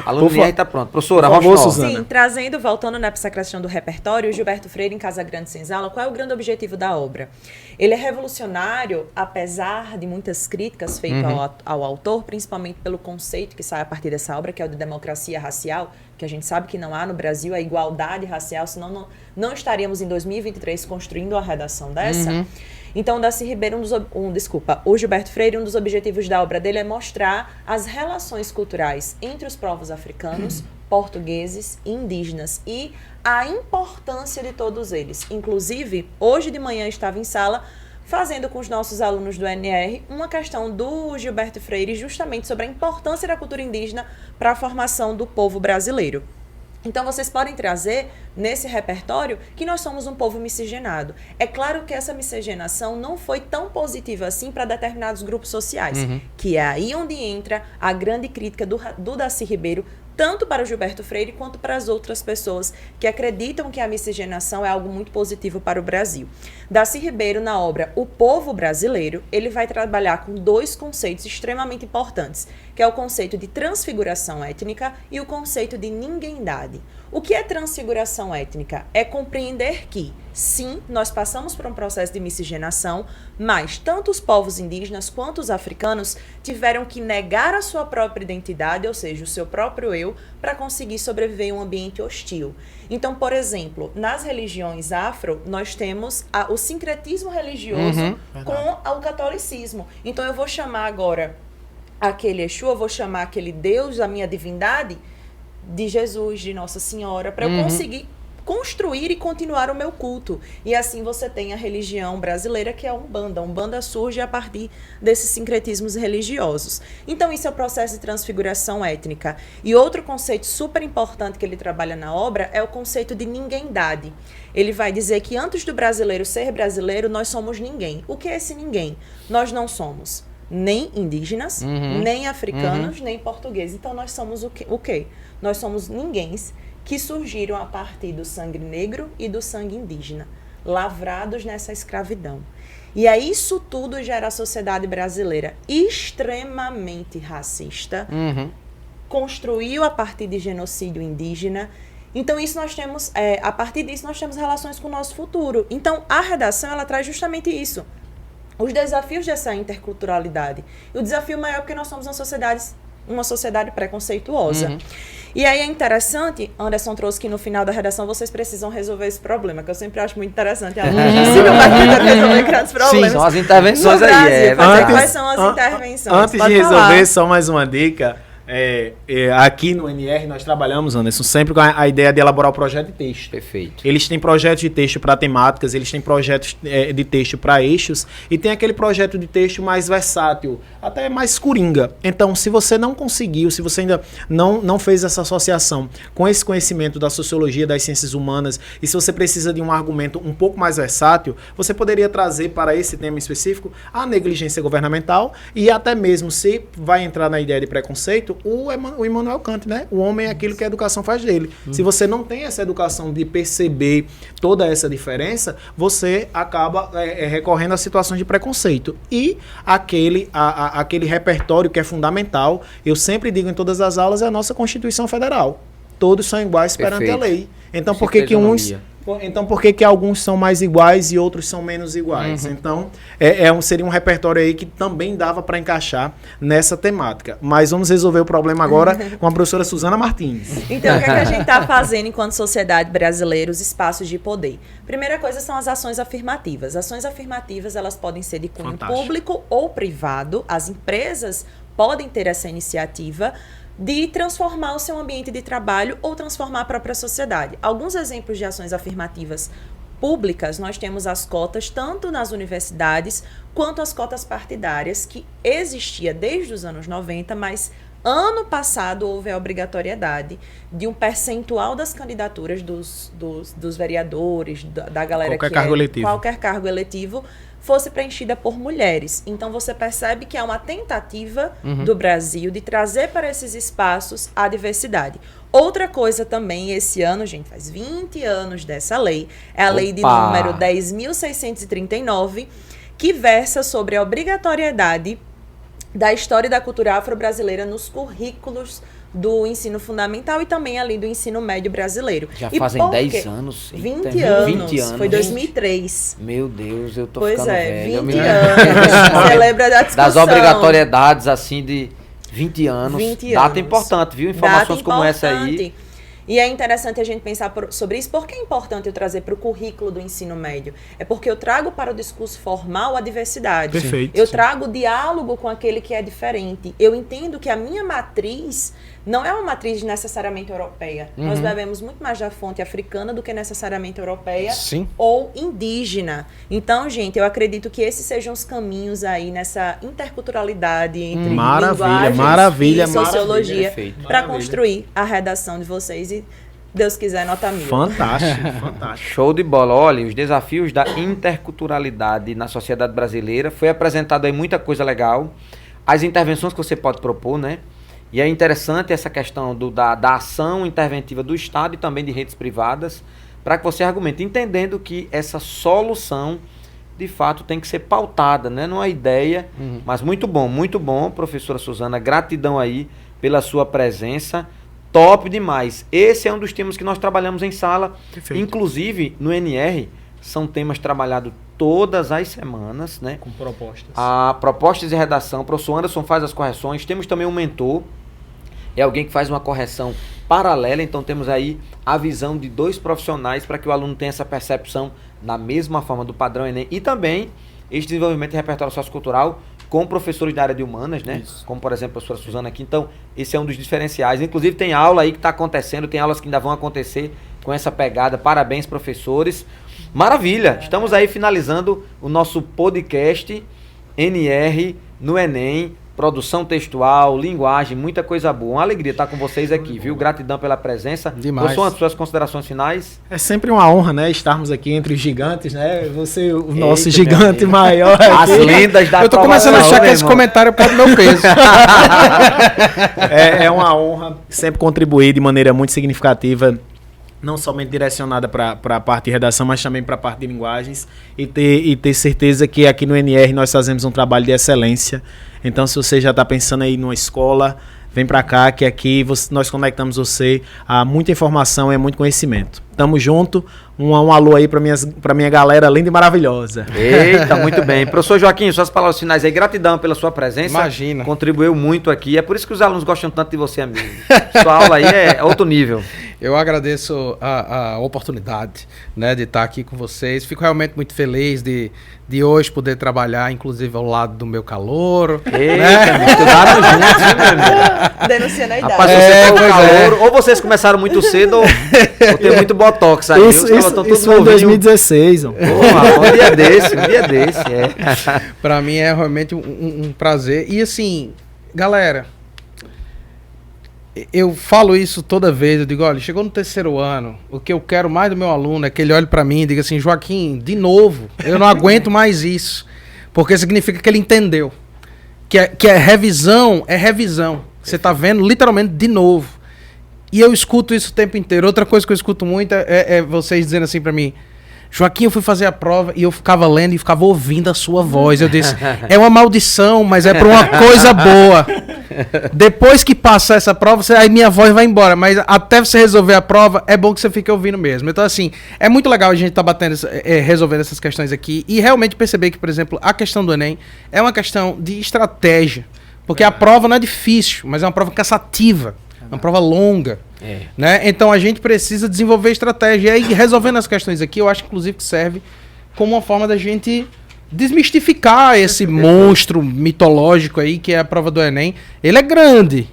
Aluno NR está pronto. Professora, por favor, Suzana. Sim, voltando nessa questão do repertório, o Gilberto Freire, em Casagrande Senzala, qual é o grande objetivo da obra? Ele é revolucionário, apesar de muitas críticas feitas ao autor, principalmente pelo conceito que sai a partir dessa obra, que é o de democracia racial, que a gente sabe que não há no Brasil a igualdade racial, senão não estaríamos em 2023 construindo a redação dessa. Então, o Darcy Ribeiro, o Gilberto Freire, um dos objetivos da obra dele é mostrar as relações culturais entre os povos africanos, portugueses e indígenas e a importância de todos eles. Inclusive, hoje de manhã estava em sala fazendo com os nossos alunos do NR uma questão do Gilberto Freire justamente sobre a importância da cultura indígena para a formação do povo brasileiro. Então, vocês podem trazer nesse repertório que nós somos um povo miscigenado. É claro que essa miscigenação não foi tão positiva assim para determinados grupos sociais, que é aí onde entra a grande crítica do Darcy Ribeiro, tanto para o Gilberto Freire quanto para as outras pessoas que acreditam que a miscigenação é algo muito positivo para o Brasil. Darcy Ribeiro, na obra O Povo Brasileiro, ele vai trabalhar com 2 conceitos extremamente importantes, que é o conceito de transfiguração étnica e o conceito de ninguémdade. O que é transfiguração étnica? É compreender que, sim, nós passamos por um processo de miscigenação, mas tanto os povos indígenas quanto os africanos tiveram que negar a sua própria identidade, ou seja, o seu próprio eu, para conseguir sobreviver em um ambiente hostil. Então, por exemplo, nas religiões afro, nós temos o sincretismo religioso com o catolicismo. Então, eu vou chamar agora aquele Exu, eu vou chamar aquele Deus, a minha divindade, de Jesus, de Nossa Senhora, para eu conseguir construir e continuar o meu culto. E assim você tem a religião brasileira, que é a Umbanda. A Umbanda surge a partir desses sincretismos religiosos. Então isso é o processo de transfiguração étnica. E outro conceito super importante que ele trabalha na obra é o conceito de ninguémdade. Ele vai dizer que antes do brasileiro ser brasileiro, nós somos ninguém. O que é esse ninguém? Nós não somos nem indígenas, nem africanos, nem portugueses. Então nós somos o quê? Nós somos ninguéms que surgiram a partir do sangue negro e do sangue indígena, lavrados nessa escravidão. E aí isso tudo gera a sociedade brasileira extremamente racista, construiu a partir de genocídio indígena. Então isso nós temos, a partir disso nós temos relações com o nosso futuro. Então a redação ela traz justamente isso, os desafios dessa interculturalidade. E o desafio maior é porque nós somos uma sociedade preconceituosa. E aí é interessante, Anderson trouxe que no final da redação vocês precisam resolver esse problema, que eu sempre acho muito interessante. A gente vai tentar resolver grandes problemas. Sim, são as intervenções aí. Brasil, quais são as intervenções? Antes de resolver, só mais uma dica. Aqui no NR nós trabalhamos, Anderson, sempre com a ideia de elaborar o projeto de texto. Perfeito. Eles têm projetos de texto para temáticas, eles têm projetos de texto para eixos e tem aquele projeto de texto mais versátil, até mais coringa. Então, se você não conseguiu, se você ainda não fez essa associação com esse conhecimento da sociologia, das ciências humanas, e se você precisa de um argumento um pouco mais versátil, você poderia trazer para esse tema específico a negligência governamental e até mesmo, se vai entrar na ideia de preconceito, o Immanuel Kant, né? O homem é aquilo que a educação faz dele. Se você não tem essa educação de perceber toda essa diferença, você acaba recorrendo a situações de preconceito. E aquele repertório que é fundamental, eu sempre digo em todas as aulas, é a nossa Constituição Federal. Todos são iguais perante a lei. Então, por que alguns são mais iguais e outros são menos iguais? Então, seria um repertório aí que também dava para encaixar nessa temática. Mas vamos resolver o problema agora com a professora Suzana Martins. Então, o que a gente está fazendo enquanto sociedade brasileira, os espaços de poder? Primeira coisa são as ações afirmativas. Ações afirmativas, elas podem ser de cunho público ou privado. As empresas podem ter essa iniciativa de transformar o seu ambiente de trabalho ou transformar a própria sociedade. Alguns exemplos de ações afirmativas públicas, nós temos as cotas tanto nas universidades quanto as cotas partidárias, que existia desde os anos 90, mas ano passado houve a obrigatoriedade de um percentual das candidaturas dos vereadores, da galera qualquer cargo eletivo, fosse preenchida por mulheres. Então você percebe que é uma tentativa do Brasil de trazer para esses espaços a diversidade. Outra coisa também, esse ano, gente, faz 20 anos dessa lei, é a lei de número 10.639, que versa sobre a obrigatoriedade da história e da cultura afro-brasileira nos currículos do ensino fundamental e também ali do ensino médio brasileiro. Já fazem 10 anos. 20 anos. Foi 2003. Meu Deus, eu tô ficando velho. 20 anos. Você lembra da discussão. Das obrigatoriedades, assim, de 20 anos. Data importante, viu? Informações como essa aí. E é interessante a gente pensar sobre isso. Por que é importante eu trazer para o currículo do ensino médio? É porque eu trago para o discurso formal a diversidade. Perfeito. Eu trago o diálogo com aquele que é diferente. Eu entendo que a minha matriz não é uma matriz necessariamente europeia. Nós bebemos muito mais da fonte africana do que necessariamente europeia ou indígena. Então, gente, eu acredito que esses sejam os caminhos aí nessa interculturalidade entre linguagem e sociologia para construir a redação de vocês e, Deus quiser, nota 1000. Fantástico, fantástico. Show de bola. Olha, os desafios da interculturalidade na sociedade brasileira. Foi apresentado aí muita coisa legal. As intervenções que você pode propor, né? E é interessante essa questão da ação interventiva do Estado e também de redes privadas, para que você argumente, entendendo que essa solução, de fato, tem que ser pautada, né? Não é ideia, mas muito bom, professora Suzana, gratidão aí pela sua presença, top demais. Esse é um dos temas que nós trabalhamos em sala, Perfeito. Inclusive no NR, são temas trabalhados todas as semanas, né? Com propostas. Propostas de redação, o professor Anderson faz as correções, temos também um mentor, é alguém que faz uma correção paralela, então temos aí a visão de dois profissionais para que o aluno tenha essa percepção da mesma forma do padrão Enem e também este desenvolvimento de repertório sociocultural com professores da área de humanas, né? Isso. Como, por exemplo, a professora Suzana aqui. Então, esse é um dos diferenciais. Inclusive, tem aula aí que está acontecendo, tem aulas que ainda vão acontecer com essa pegada. Parabéns, professores. Maravilha! Estamos aí finalizando o nosso podcast NR no Enem. Produção textual, linguagem, muita coisa boa. Uma alegria estar com vocês aqui, viu? Gratidão pela presença. Demais. Quais são as suas considerações finais? É sempre uma honra, né? Estarmos aqui entre os gigantes, né? Você, o nosso Eita, gigante maior. As aqui. lendas da Eu tô começando a aprovação, achar que meu esse irmão. comentário pode meu peso. É uma honra sempre contribuir de maneira muito significativa, não somente direcionada para a parte de redação, mas também para a parte de linguagens, e ter certeza que aqui no NR nós fazemos um trabalho de excelência. Então, se você já está pensando aí numa escola, vem para cá, que aqui nós conectamos você a muita informação e muito conhecimento. Tamo junto. Um alô aí para minha galera linda e maravilhosa. Eita, muito bem. Professor Joaquim, suas palavras finais aí. Gratidão pela sua presença. Imagina. Contribuiu muito aqui. É por isso que os alunos gostam tanto de você, amigo. Sua aula aí é outro nível. Eu agradeço a oportunidade, né, de estar aqui com vocês. Fico realmente muito feliz de hoje poder trabalhar, inclusive, ao lado do meu calouro. Eita, estudaram juntos, hein, meu irmão? Denunciando a idade. Rapaz, você foi o calouro, ou vocês começaram muito cedo, ou tem muito botox aí. Os caras tão todos Isso foi em novinhos. 2016. Ó. Porra, um dia desse, é. Para mim é realmente um prazer. E assim, galera, eu falo isso toda vez. Eu digo, olha, chegou no terceiro ano, o que eu quero mais do meu aluno é que ele olhe para mim e diga assim, Joaquim, de novo, eu não aguento mais isso. Porque significa que ele entendeu. Que é revisão. Você tá vendo literalmente de novo. E eu escuto isso o tempo inteiro. Outra coisa que eu escuto muito é vocês dizendo assim pra mim, Joaquim, eu fui fazer a prova e eu ficava lendo e ficava ouvindo a sua voz. Eu disse, é uma maldição, mas é pra uma coisa boa. Depois que passar essa prova, aí minha voz vai embora. Mas até você resolver a prova, é bom que você fique ouvindo mesmo. Então, assim, é muito legal a gente estar resolvendo essas questões aqui e realmente perceber que, por exemplo, a questão do Enem é uma questão de estratégia. Porque a prova não é difícil, mas é uma prova cansativa. Uma prova longa, né? Então a gente precisa desenvolver estratégia. E aí, resolvendo as questões aqui, eu acho inclusive que serve como uma forma da gente desmistificar esse monstro mitológico aí que é a prova do Enem. Ele é grande,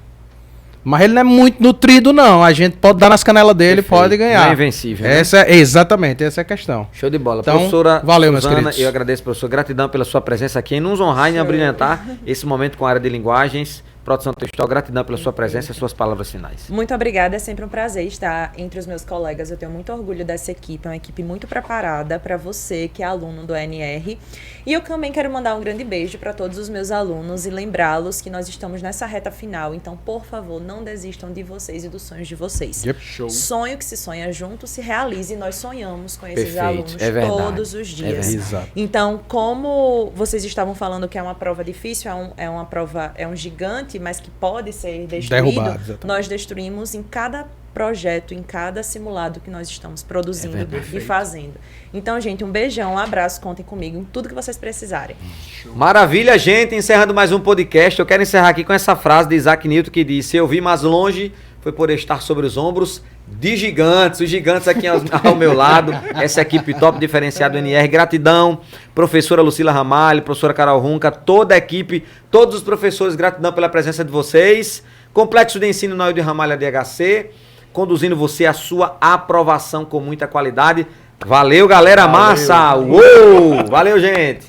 mas ele não é muito nutrido, não. A gente pode dar nas canelas dele, pode ganhar. Não é invencível, né? Exatamente, essa é a questão. Show de bola. Então, Professora valeu, meus Suzana, queridos. eu agradeço, professor. Gratidão pela sua presença aqui em nos honrar e nos brilhantar esse momento com a área de linguagens, produção textual. Gratidão pela sua presença e suas palavras finais. Muito obrigada, é sempre um prazer estar entre os meus colegas. Eu tenho muito orgulho dessa equipe, é uma equipe muito preparada para você que é aluno do NR. E eu também quero mandar um grande beijo para todos os meus alunos e lembrá-los que nós estamos nessa reta final. Então, por favor, não desistam de vocês e dos sonhos de vocês. Show. Sonho que se sonha junto se realize e nós sonhamos com esses Perfeito, alunos é verdade. todos os dias. Exato. Então, como vocês estavam falando que é uma prova difícil, é uma prova, é um gigante, mas que pode ser destruído, Derrubado, exatamente. nós destruímos em cada projeto, em cada simulado que nós estamos produzindo e fazendo. Então, gente, um beijão, um abraço, contem comigo em tudo que vocês precisarem. Maravilha, gente. Encerrando mais um podcast. Eu quero encerrar aqui com essa frase de Isaac Newton que diz: se eu vi mais longe, foi por estar sobre os ombros de gigantes. Os gigantes aqui ao meu lado. Essa equipe top diferenciada do NR. Gratidão, professora Lucila Ramalho, professora Carol Runca, toda a equipe, todos os professores, gratidão pela presença de vocês. Complexo de Ensino Noel de Ramalho ADHC, conduzindo você à sua aprovação com muita qualidade. Valeu, galera. Valeu. Massa! Uou! Valeu, gente!